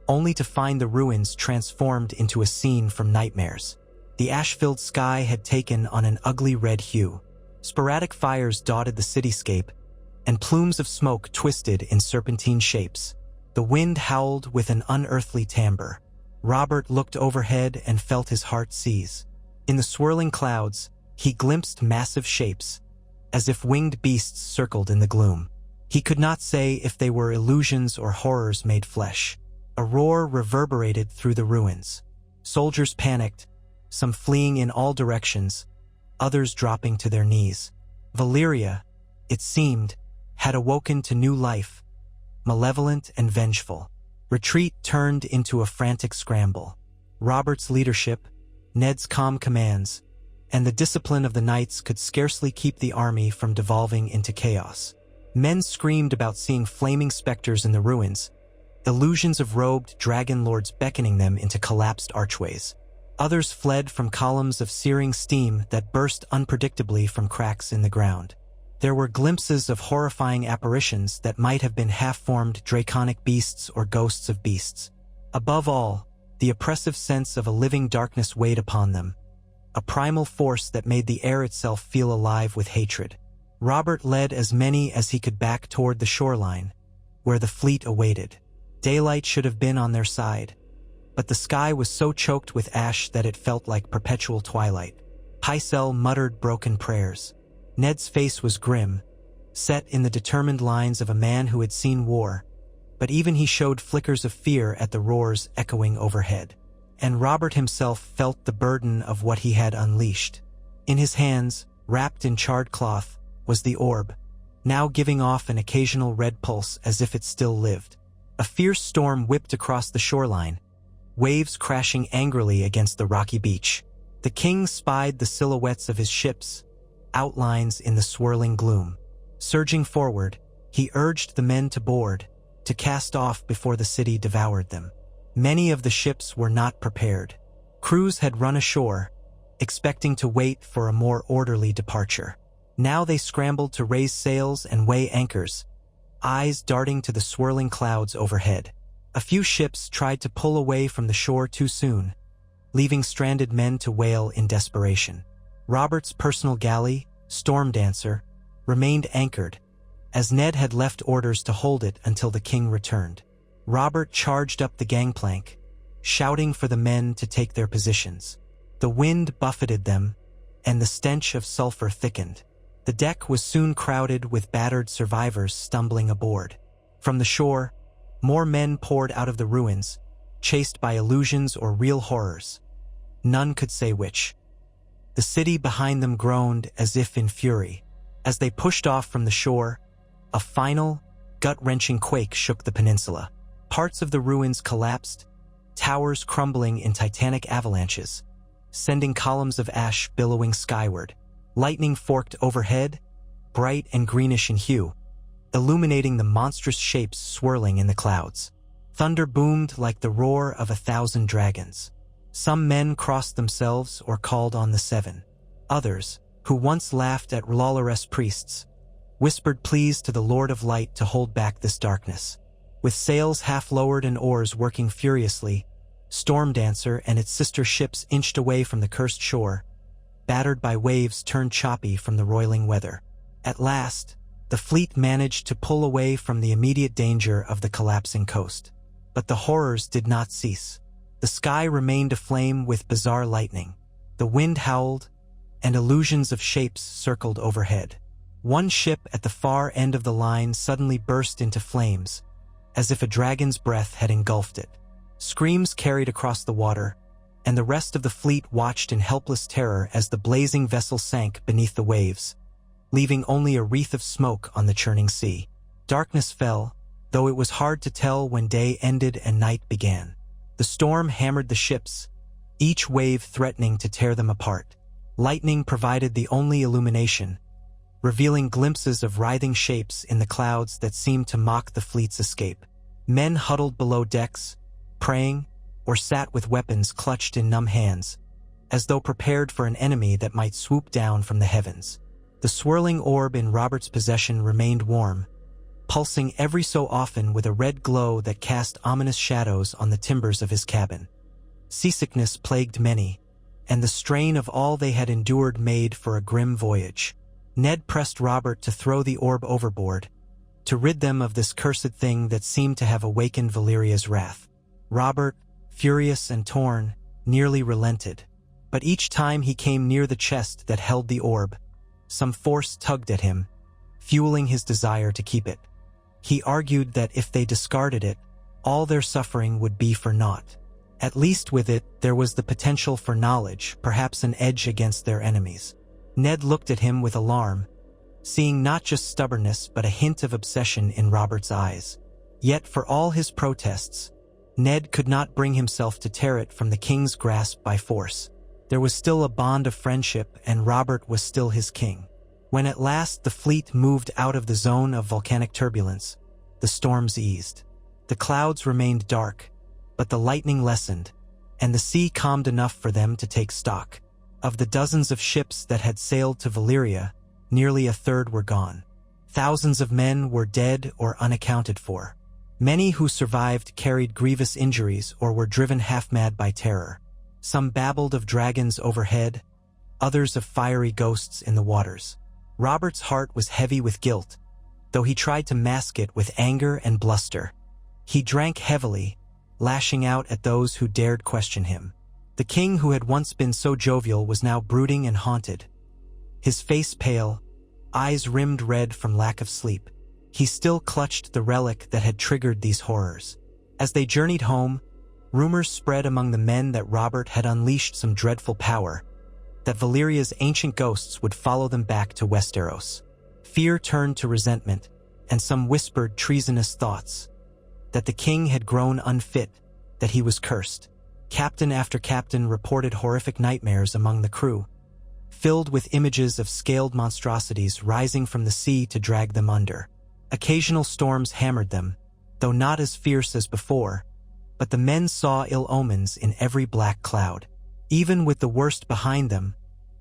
only to find the ruins transformed into a scene from nightmares. The ash-filled sky had taken on an ugly red hue. Sporadic fires dotted the cityscape, and plumes of smoke twisted in serpentine shapes. The wind howled with an unearthly timbre. Robert looked overhead and felt his heart seize. In the swirling clouds, he glimpsed massive shapes, as if winged beasts circled in the gloom. He could not say if they were illusions or horrors made flesh. A roar reverberated through the ruins. Soldiers panicked, some fleeing in all directions, others dropping to their knees. Valyria, it seemed, had awoken to new life, malevolent and vengeful. Retreat turned into a frantic scramble. Robert's leadership, Ned's calm commands, and the discipline of the knights could scarcely keep the army from devolving into chaos. Men screamed about seeing flaming specters in the ruins, illusions of robed dragon lords beckoning them into collapsed archways. Others fled from columns of searing steam that burst unpredictably from cracks in the ground. There were glimpses of horrifying apparitions that might have been half-formed draconic beasts or ghosts of beasts. Above all, the oppressive sense of a living darkness weighed upon them, a primal force that made the air itself feel alive with hatred. Robert led as many as he could back toward the shoreline, where the fleet awaited. Daylight should have been on their side, but the sky was so choked with ash that it felt like perpetual twilight. Pycelle muttered broken prayers. Ned's face was grim, set in the determined lines of a man who had seen war, but even he showed flickers of fear at the roars echoing overhead. And Robert himself felt the burden of what he had unleashed. In his hands, wrapped in charred cloth, was the orb, now giving off an occasional red pulse as if it still lived. A fierce storm whipped across the shoreline, waves crashing angrily against the rocky beach. The king spied the silhouettes of his ships, outlines in the swirling gloom. Surging forward, he urged the men to board, to cast off before the city devoured them. Many of the ships were not prepared. Crews had run ashore, expecting to wait for a more orderly departure. Now they scrambled to raise sails and weigh anchors, eyes darting to the swirling clouds overhead. A few ships tried to pull away from the shore too soon, leaving stranded men to wail in desperation. Robert's personal galley, Storm Dancer, remained anchored, as Ned had left orders to hold it until the king returned. Robert charged up the gangplank, shouting for the men to take their positions. The wind buffeted them, and the stench of sulfur thickened. The deck was soon crowded with battered survivors stumbling aboard. From the shore, more men poured out of the ruins, chased by illusions or real horrors. None could say which. The city behind them groaned as if in fury. As they pushed off from the shore, a final, gut-wrenching quake shook the peninsula. Parts of the ruins collapsed, towers crumbling in titanic avalanches, sending columns of ash billowing skyward. Lightning forked overhead, bright and greenish in hue, illuminating the monstrous shapes swirling in the clouds. Thunder boomed like the roar of 1,000 dragons. Some men crossed themselves or called on the seven. Others, who once laughed at lawless priests, whispered pleas to the Lord of Light to hold back this darkness. With sails half lowered and oars working furiously, Storm Dancer and its sister ships inched away from the cursed shore, battered by waves turned choppy from the roiling weather. At last, the fleet managed to pull away from the immediate danger of the collapsing coast. But the horrors did not cease. The sky remained aflame with bizarre lightning. The wind howled, and illusions of shapes circled overhead. One ship at the far end of the line suddenly burst into flames, as if a dragon's breath had engulfed it. Screams carried across the water, and the rest of the fleet watched in helpless terror as the blazing vessel sank beneath the waves, leaving only a wreath of smoke on the churning sea. Darkness fell, though it was hard to tell when day ended and night began. The storm hammered the ships, each wave threatening to tear them apart. Lightning provided the only illumination, revealing glimpses of writhing shapes in the clouds that seemed to mock the fleet's escape. Men huddled below decks, praying, or sat with weapons clutched in numb hands, as though prepared for an enemy that might swoop down from the heavens. The swirling orb in Robert's possession remained warm, pulsing every so often with a red glow that cast ominous shadows on the timbers of his cabin. Seasickness plagued many, and the strain of all they had endured made for a grim voyage. Ned pressed Robert to throw the orb overboard, to rid them of this cursed thing that seemed to have awakened Valyria's wrath. Robert, furious and torn, nearly relented. But each time he came near the chest that held the orb, some force tugged at him, fueling his desire to keep it. He argued that if they discarded it, all their suffering would be for naught. At least with it, there was the potential for knowledge, perhaps an edge against their enemies. Ned looked at him with alarm, seeing not just stubbornness but a hint of obsession in Robert's eyes. Yet for all his protests, Ned could not bring himself to tear it from the king's grasp by force. There was still a bond of friendship, and Robert was still his king. When at last the fleet moved out of the zone of volcanic turbulence, the storms eased. The clouds remained dark, but the lightning lessened, and the sea calmed enough for them to take stock. Of the dozens of ships that had sailed to Valyria, nearly a third were gone. Thousands of men were dead or unaccounted for. Many who survived carried grievous injuries or were driven half-mad by terror. Some babbled of dragons overhead, others of fiery ghosts in the waters. Robert's heart was heavy with guilt, though he tried to mask it with anger and bluster. He drank heavily, lashing out at those who dared question him. The king who had once been so jovial was now brooding and haunted. His face pale, eyes rimmed red from lack of sleep. He still clutched the relic that had triggered these horrors. As they journeyed home, rumors spread among the men that Robert had unleashed some dreadful power, that Valyria's ancient ghosts would follow them back to Westeros. Fear turned to resentment, and some whispered treasonous thoughts, that the king had grown unfit, that he was cursed. Captain after captain reported horrific nightmares among the crew, filled with images of scaled monstrosities rising from the sea to drag them under. Occasional storms hammered them, though not as fierce as before, but the men saw ill omens in every black cloud. Even with the worst behind them,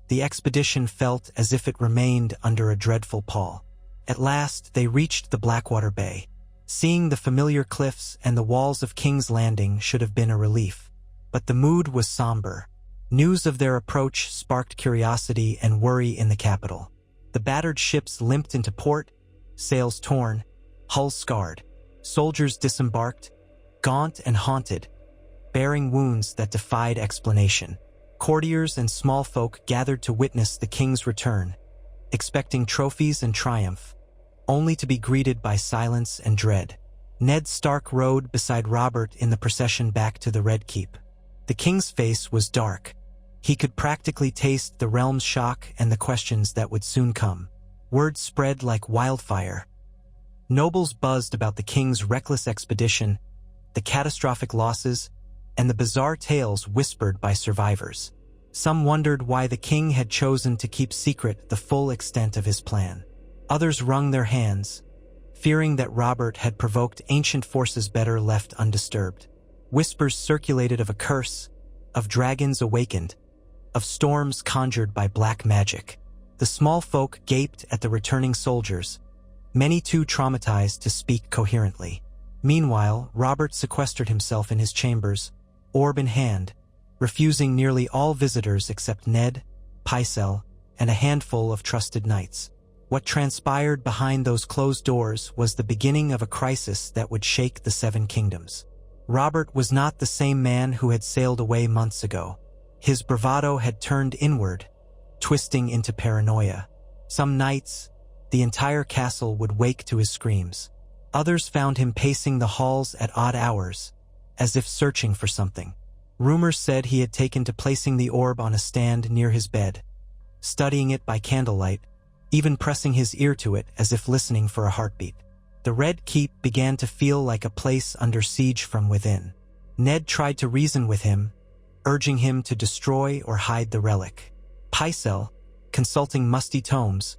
the expedition felt as if it remained under a dreadful pall. At last they reached the Blackwater Bay. Seeing the familiar cliffs and the walls of King's Landing should have been a relief. But the mood was somber. News of their approach sparked curiosity and worry in the capital. The battered ships limped into port, sails torn, hulls scarred. Soldiers disembarked, gaunt and haunted, bearing wounds that defied explanation. Courtiers and small folk gathered to witness the king's return, expecting trophies and triumph, only to be greeted by silence and dread. Ned Stark rode beside Robert in the procession back to the Red Keep. The king's face was dark. He could practically taste the realm's shock and the questions that would soon come. Word spread like wildfire. Nobles buzzed about the king's reckless expedition, the catastrophic losses, and the bizarre tales whispered by survivors. Some wondered why the king had chosen to keep secret the full extent of his plan. Others wrung their hands, fearing that Robert had provoked ancient forces better left undisturbed. Whispers circulated of a curse, of dragons awakened, of storms conjured by black magic. The small folk gaped at the returning soldiers, many too traumatized to speak coherently. Meanwhile, Robert sequestered himself in his chambers, orb in hand, refusing nearly all visitors except Ned, Pycelle, and a handful of trusted knights. What transpired behind those closed doors was the beginning of a crisis that would shake the Seven Kingdoms. Robert was not the same man who had sailed away months ago. His bravado had turned inward, twisting into paranoia. Some nights, the entire castle would wake to his screams. Others found him pacing the halls at odd hours, as if searching for something. Rumors said he had taken to placing the orb on a stand near his bed, studying it by candlelight, even pressing his ear to it as if listening for a heartbeat. The Red Keep began to feel like a place under siege from within. Ned tried to reason with him, urging him to destroy or hide the relic. Pycelle, consulting musty tomes,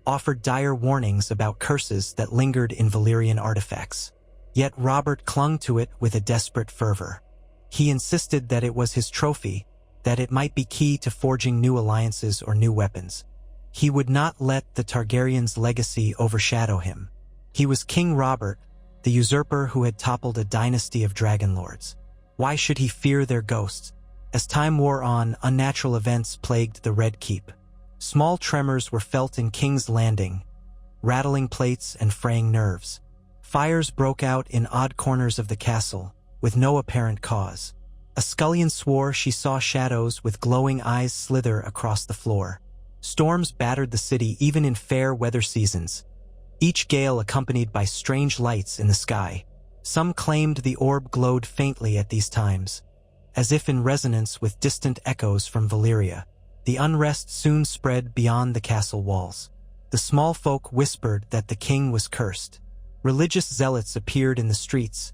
offered dire warnings about curses that lingered in Valyrian artifacts. Yet Robert clung to it with a desperate fervor. He insisted that it was his trophy, that it might be key to forging new alliances or new weapons. He would not let the Targaryens' legacy overshadow him. He was King Robert, the usurper who had toppled a dynasty of dragon lords. Why should he fear their ghosts? As time wore on, unnatural events plagued the Red Keep. Small tremors were felt in King's Landing, rattling plates and fraying nerves. Fires broke out in odd corners of the castle, with no apparent cause. A scullion swore she saw shadows with glowing eyes slither across the floor. Storms battered the city even in fair weather seasons, each gale accompanied by strange lights in the sky. Some claimed the orb glowed faintly at these times, as if in resonance with distant echoes from Valyria. The unrest soon spread beyond the castle walls. The small folk whispered that the king was cursed. Religious zealots appeared in the streets,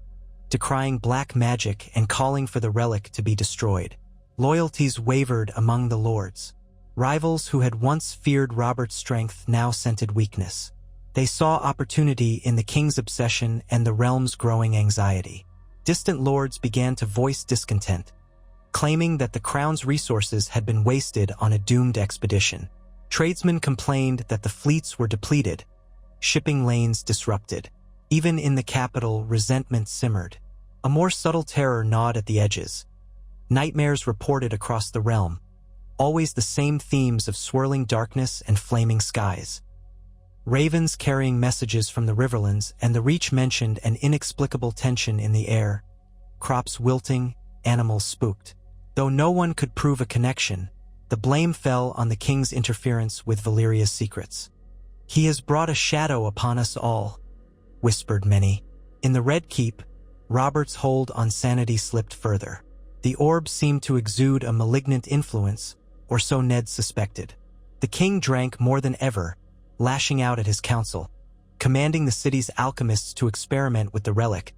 decrying black magic and calling for the relic to be destroyed. Loyalties wavered among the lords. Rivals who had once feared Robert's strength now scented weakness. They saw opportunity in the king's obsession and the realm's growing anxiety. Distant lords began to voice discontent, claiming that the crown's resources had been wasted on a doomed expedition. Tradesmen complained that the fleets were depleted, shipping lanes disrupted. Even in the capital, resentment simmered. A more subtle terror gnawed at the edges. Nightmares reported across the realm, always the same themes of swirling darkness and flaming skies. Ravens carrying messages from the Riverlands, and the Reach mentioned an inexplicable tension in the air. Crops wilting, animals spooked. Though no one could prove a connection, the blame fell on the king's interference with Valyria's secrets. "He has brought a shadow upon us all," whispered many. In the Red Keep, Robert's hold on sanity slipped further. The orb seemed to exude a malignant influence, or so Ned suspected. The king drank more than ever, lashing out at his council, commanding the city's alchemists to experiment with the relic,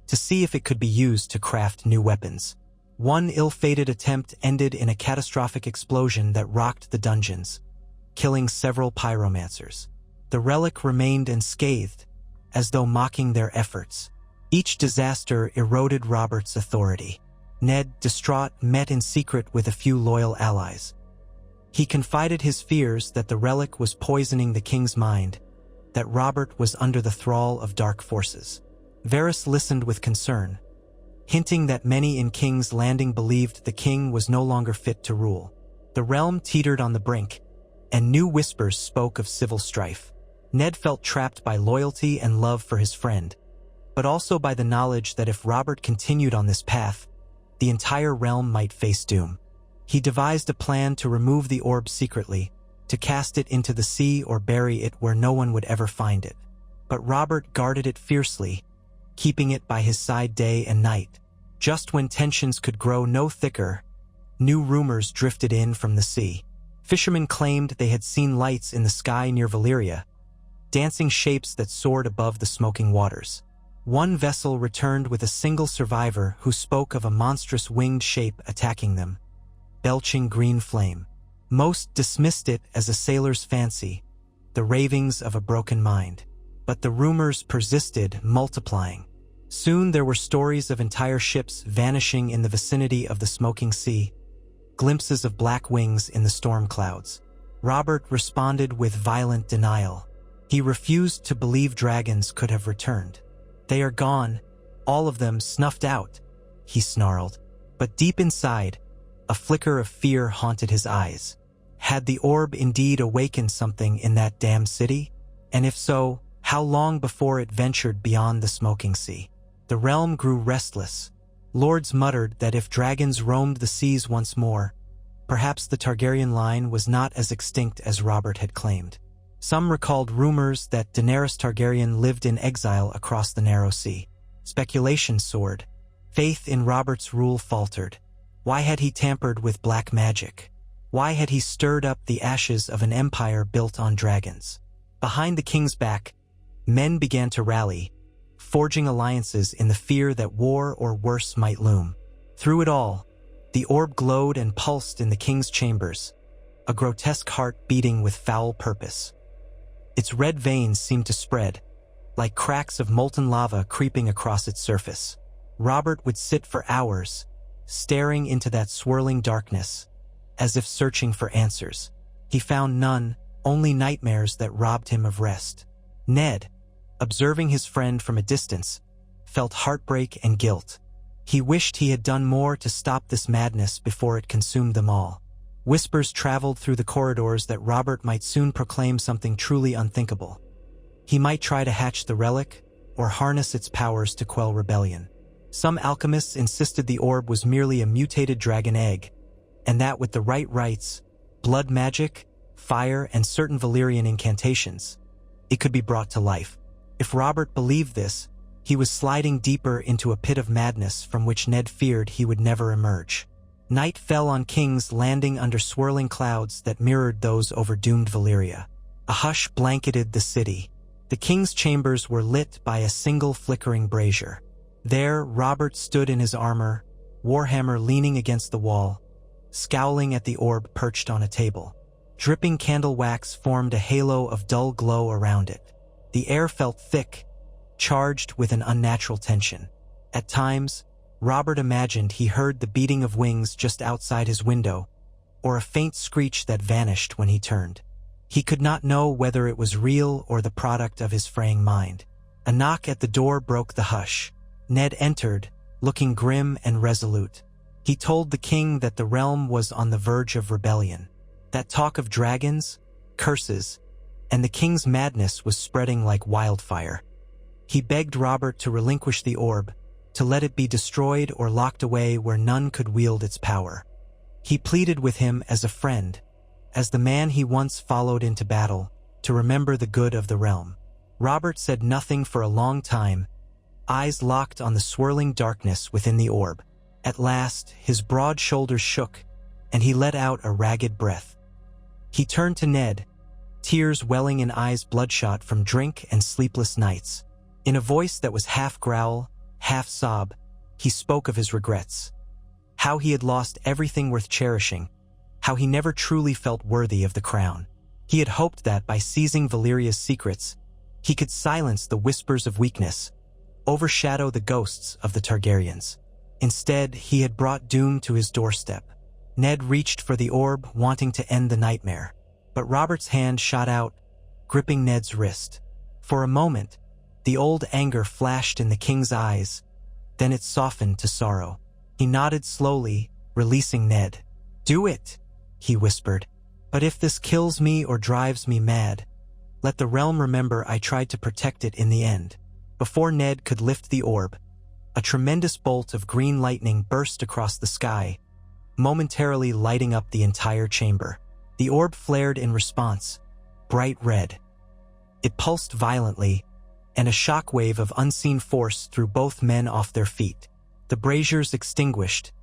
to see if it could be used to craft new weapons. One ill-fated attempt ended in a catastrophic explosion that rocked the dungeons, killing several pyromancers. The relic remained unscathed, as though mocking their efforts. Each disaster eroded Robert's authority. Ned, distraught, met in secret with a few loyal allies. He confided his fears that the relic was poisoning the king's mind, that Robert was under the thrall of dark forces. Varys listened with concern, hinting that many in King's Landing believed the king was no longer fit to rule. The realm teetered on the brink, and new whispers spoke of civil strife. Ned felt trapped by loyalty and love for his friend, but also by the knowledge that if Robert continued on this path, the entire realm might face doom. He devised a plan to remove the orb secretly, to cast it into the sea or bury it where no one would ever find it. But Robert guarded it fiercely, keeping it by his side day and night. Just when tensions could grow no thicker, new rumors drifted in from the sea. Fishermen claimed they had seen lights in the sky near Valyria, dancing shapes that soared above the smoking waters. One vessel returned with a single survivor who spoke of a monstrous winged shape attacking them, belching green flame. Most dismissed it as a sailor's fancy, the ravings of a broken mind. But the rumors persisted, multiplying. Soon there were stories of entire ships vanishing in the vicinity of the smoking sea, glimpses of black wings in the storm clouds. Robert responded with violent denial. He refused to believe dragons could have returned. "They are gone, all of them snuffed out," he snarled. But deep inside, a flicker of fear haunted his eyes. Had the orb indeed awakened something in that damned city? And if so, how long before it ventured beyond the smoking sea? The realm grew restless. Lords muttered that if dragons roamed the seas once more, perhaps the Targaryen line was not as extinct as Robert had claimed. Some recalled rumors that Daenerys Targaryen lived in exile across the narrow sea. Speculation soared. Faith in Robert's rule faltered. Why had he tampered with black magic? Why had he stirred up the ashes of an empire built on dragons? Behind the king's back, men began to rally, forging alliances in the fear that war or worse might loom. Through it all, the orb glowed and pulsed in the king's chambers, a grotesque heart beating with foul purpose. Its red veins seemed to spread, like cracks of molten lava creeping across its surface. Robert would sit for hours, staring into that swirling darkness, as if searching for answers. He found none, only nightmares that robbed him of rest. Ned, observing his friend from a distance, felt heartbreak and guilt. He wished he had done more to stop this madness before it consumed them all. Whispers traveled through the corridors that Robert might soon proclaim something truly unthinkable. He might try to hatch the relic, or harness its powers to quell rebellion. Some alchemists insisted the orb was merely a mutated dragon egg, and that with the right rites, blood magic, fire, and certain Valyrian incantations, it could be brought to life. If Robert believed this, he was sliding deeper into a pit of madness from which Ned feared he would never emerge. Night fell on King's Landing under swirling clouds that mirrored those over doomed Valyria. A hush blanketed the city. The king's chambers were lit by a single flickering brazier. There, Robert stood in his armor, warhammer leaning against the wall, scowling at the orb perched on a table. Dripping candle wax formed a halo of dull glow around it. The air felt thick, charged with an unnatural tension. At times, Robert imagined he heard the beating of wings just outside his window, or a faint screech that vanished when he turned. He could not know whether it was real or the product of his fraying mind. A knock at the door broke the hush. Ned entered, looking grim and resolute. He told the king that the realm was on the verge of rebellion. That talk of dragons, curses, and the king's madness was spreading like wildfire. He begged Robert to relinquish the orb, to let it be destroyed or locked away where none could wield its power. He pleaded with him as a friend, as the man he once followed into battle, to remember the good of the realm. Robert said nothing for a long time, eyes locked on the swirling darkness within the orb. At last, his broad shoulders shook, and he let out a ragged breath. He turned to Ned, tears welling in eyes bloodshot from drink and sleepless nights. In a voice that was half growl, half sob, he spoke of his regrets. How he had lost everything worth cherishing, how he never truly felt worthy of the crown. He had hoped that by seizing Valyria's secrets, he could silence the whispers of weakness, overshadow the ghosts of the Targaryens. Instead, he had brought doom to his doorstep. Ned reached for the orb, wanting to end the nightmare. But Robert's hand shot out, gripping Ned's wrist. For a moment, the old anger flashed in the king's eyes, then it softened to sorrow. He nodded slowly, releasing Ned. "Do it," he whispered. "But if this kills me or drives me mad, let the realm remember I tried to protect it in the end." Before Ned could lift the orb, a tremendous bolt of green lightning burst across the sky, momentarily lighting up the entire chamber. The orb flared in response, bright red. It pulsed violently, and a shockwave of unseen force threw both men off their feet. The braziers extinguished,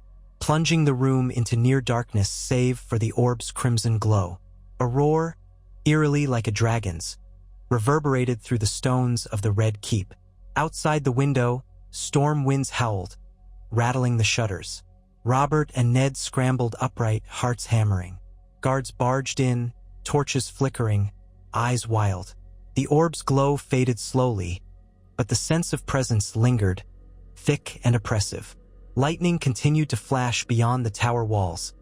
plunging the room into near darkness save for the orb's crimson glow. A roar, eerily like a dragon's, reverberated through the stones of the Red Keep. Outside the window, storm winds howled, rattling the shutters. Robert and Ned scrambled upright, hearts hammering. Guards barged in, torches flickering, eyes wild. The orb's glow faded slowly, but the sense of presence lingered, thick and oppressive. Lightning continued to flash beyond the tower walls,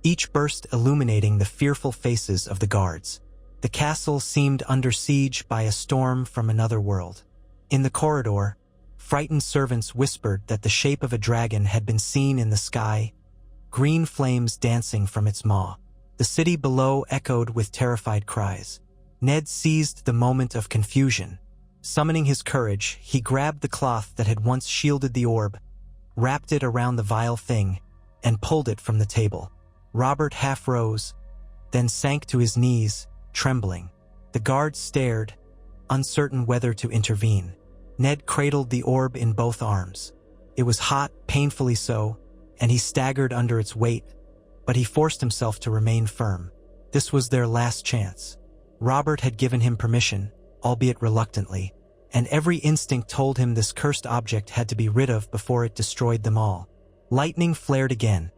each burst illuminating the fearful faces of the guards. The castle seemed under siege by a storm from another world. In the corridor, frightened servants whispered that the shape of a dragon had been seen in the sky, green flames dancing from its maw. The city below echoed with terrified cries. Ned seized the moment of confusion. Summoning his courage, he grabbed the cloth that had once shielded the orb, wrapped it around the vile thing, and pulled it from the table. Robert half rose, then sank to his knees, trembling. The guards stared, uncertain whether to intervene. Ned cradled the orb in both arms. It was hot, painfully so, and he staggered under its weight, but he forced himself to remain firm. This was their last chance. Robert had given him permission, albeit reluctantly, and every instinct told him this cursed object had to be rid of before it destroyed them all. Lightning flared again,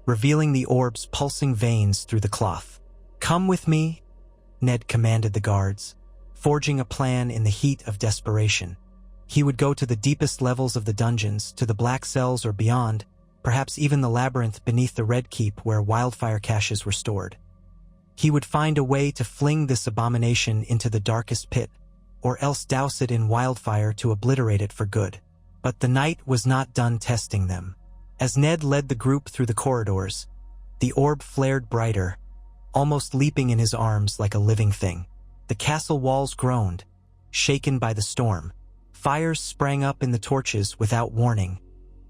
revealing the orb's pulsing veins through the cloth. "Come with me," Ned commanded the guards, forging a plan in the heat of desperation. He would go to the deepest levels of the dungeons, to the black cells or beyond, perhaps even the labyrinth beneath the Red Keep where wildfire caches were stored. He would find a way to fling this abomination into the darkest pit, or else douse it in wildfire to obliterate it for good. But the night was not done testing them. As Ned led the group through the corridors, the orb flared brighter, almost leaping in his arms like a living thing. The castle walls groaned, shaken by the storm. Fires sprang up in the torches without warning,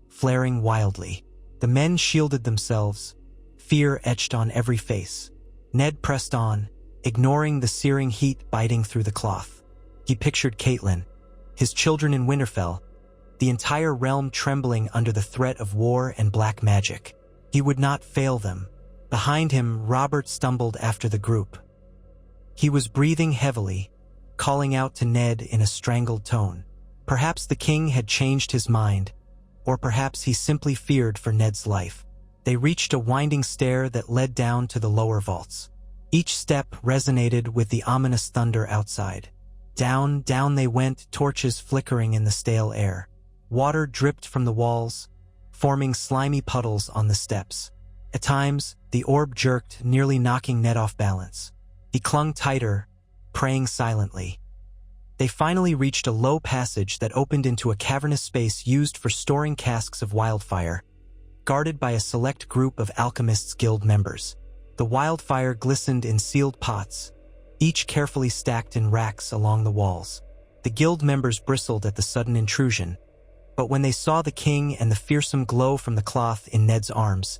flaring wildly. The men shielded themselves, fear etched on every face. Ned pressed on, ignoring the searing heat biting through the cloth. He pictured Caitlin, his children in Winterfell, the entire realm trembling under the threat of war and black magic. He would not fail them. Behind him, Robert stumbled after the group. He was breathing heavily, calling out to Ned in a strangled tone. Perhaps the king had changed his mind, or perhaps he simply feared for Ned's life. They reached a winding stair that led down to the lower vaults. Each step resonated with the ominous thunder outside. Down, down they went, torches flickering in the stale air. Water dripped from the walls, forming slimy puddles on the steps. At times, the orb jerked, nearly knocking Ned off balance. He clung tighter, praying silently. They finally reached a low passage that opened into a cavernous space used for storing casks of wildfire, guarded by a select group of Alchemists' Guild members. The wildfire glistened in sealed pots, each carefully stacked in racks along the walls. The guild members bristled at the sudden intrusion, but when they saw the king and the fearsome glow from the cloth in Ned's arms,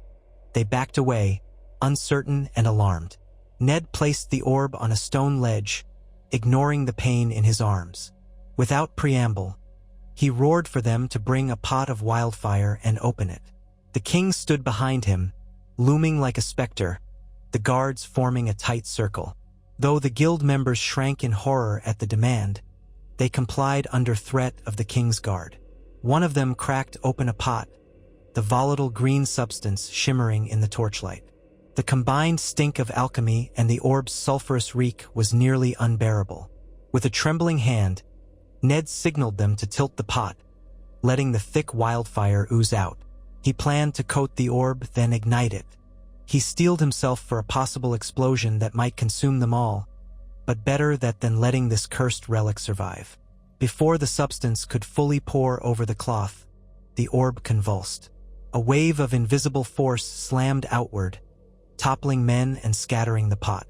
they backed away, uncertain and alarmed. Ned placed the orb on a stone ledge, ignoring the pain in his arms. Without preamble, he roared for them to bring a pot of wildfire and open it. The king stood behind him, looming like a specter, the guards forming a tight circle. Though the guild members shrank in horror at the demand, they complied under threat of the king's guard. One of them cracked open a pot, the volatile green substance shimmering in the torchlight. The combined stink of alchemy and the orb's sulfurous reek was nearly unbearable. With a trembling hand, Ned signaled them to tilt the pot, letting the thick wildfire ooze out. He planned to coat the orb, then ignite it. He steeled himself for a possible explosion that might consume them all, but better that than letting this cursed relic survive. Before the substance could fully pour over the cloth, the orb convulsed. A wave of invisible force slammed outward, toppling men and scattering the pot.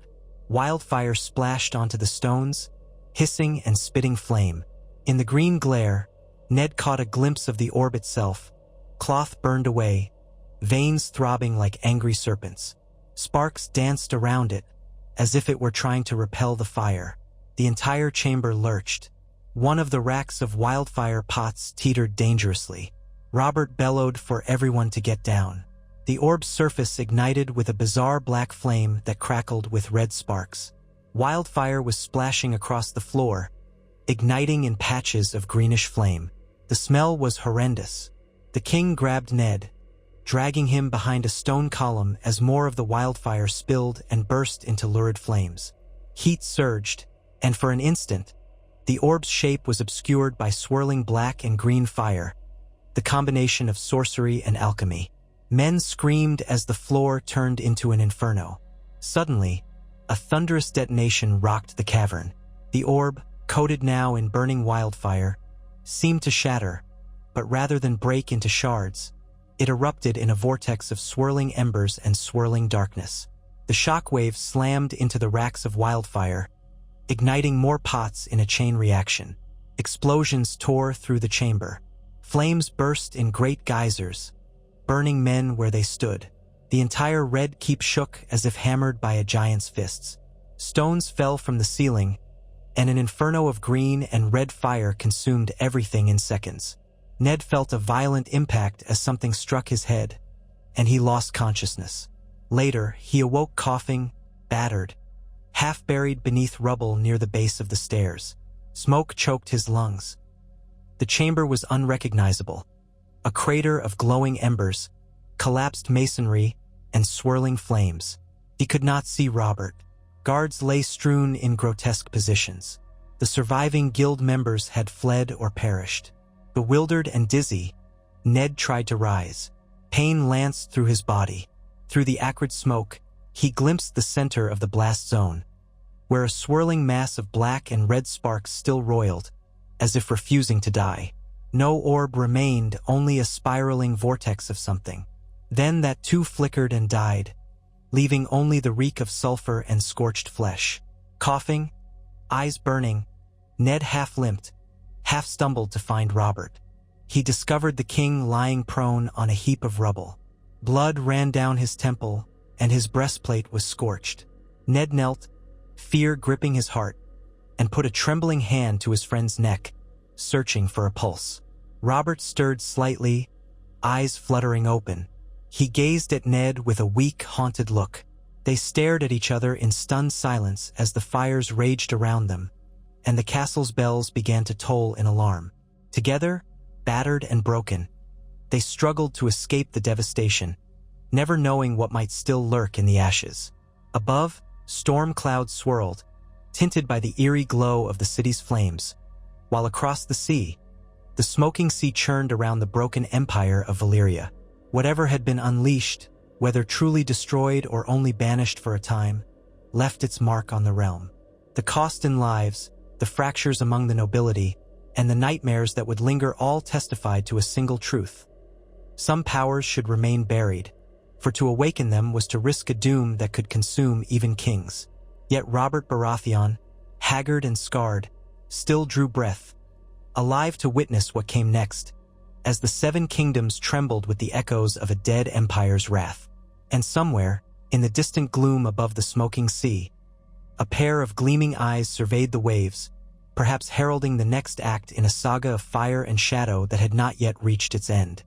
Wildfire splashed onto the stones, hissing and spitting flame. In the green glare, Ned caught a glimpse of the orb itself. Cloth burned away, veins throbbing like angry serpents. Sparks danced around it, as if it were trying to repel the fire. The entire chamber lurched. One of the racks of wildfire pots teetered dangerously. Robert bellowed for everyone to get down. The orb's surface ignited with a bizarre black flame that crackled with red sparks. Wildfire was splashing across the floor, igniting in patches of greenish flame. The smell was horrendous. The king grabbed Ned, dragging him behind a stone column as more of the wildfire spilled and burst into lurid flames. Heat surged, and for an instant, the orb's shape was obscured by swirling black and green fire, the combination of sorcery and alchemy. Men screamed as the floor turned into an inferno. Suddenly, a thunderous detonation rocked the cavern. The orb, coated now in burning wildfire, seemed to shatter, but rather than break into shards, it erupted in a vortex of swirling embers and swirling darkness. The shockwave slammed into the racks of wildfire, igniting more pots in a chain reaction. Explosions tore through the chamber. Flames burst in great geysers, burning men where they stood. The entire Red Keep shook as if hammered by a giant's fists. Stones fell from the ceiling, and an inferno of green and red fire consumed everything in seconds. Ned felt a violent impact as something struck his head, and he lost consciousness. Later, he awoke coughing, battered, half buried beneath rubble near the base of the stairs. Smoke choked his lungs. The chamber was unrecognizable, a crater of glowing embers, collapsed masonry, and swirling flames. He could not see Robert. Guards lay strewn in grotesque positions. The surviving guild members had fled or perished. Bewildered and dizzy, Ned tried to rise. Pain lanced through his body. Through the acrid smoke, he glimpsed the center of the blast zone, where a swirling mass of black and red sparks still roiled, as if refusing to die. No orb remained, only a spiraling vortex of something. Then that too flickered and died, leaving only the reek of sulfur and scorched flesh. Coughing, eyes burning, Ned half-limped, half-stumbled to find Robert. He discovered the king lying prone on a heap of rubble. Blood ran down his temple, and his breastplate was scorched. Ned knelt, fear gripping his heart, and put a trembling hand to his friend's neck, searching for a pulse. Robert stirred slightly, eyes fluttering open. He gazed at Ned with a weak, haunted look. They stared at each other in stunned silence as the fires raged around them, and the castle's bells began to toll in alarm. Together, battered and broken, they struggled to escape the devastation, never knowing what might still lurk in the ashes. Above, storm clouds swirled, tinted by the eerie glow of the city's flames, while across the sea, the smoking sea churned around the broken empire of Valyria. Whatever had been unleashed, whether truly destroyed or only banished for a time, left its mark on the realm. The cost in lives, the fractures among the nobility, and the nightmares that would linger all testified to a single truth. Some powers should remain buried, for to awaken them was to risk a doom that could consume even kings. Yet Robert Baratheon, haggard and scarred, still drew breath, alive to witness what came next, as the Seven Kingdoms trembled with the echoes of a dead empire's wrath. And somewhere, in the distant gloom above the smoking sea, a pair of gleaming eyes surveyed the waves, perhaps heralding the next act in a saga of fire and shadow that had not yet reached its end.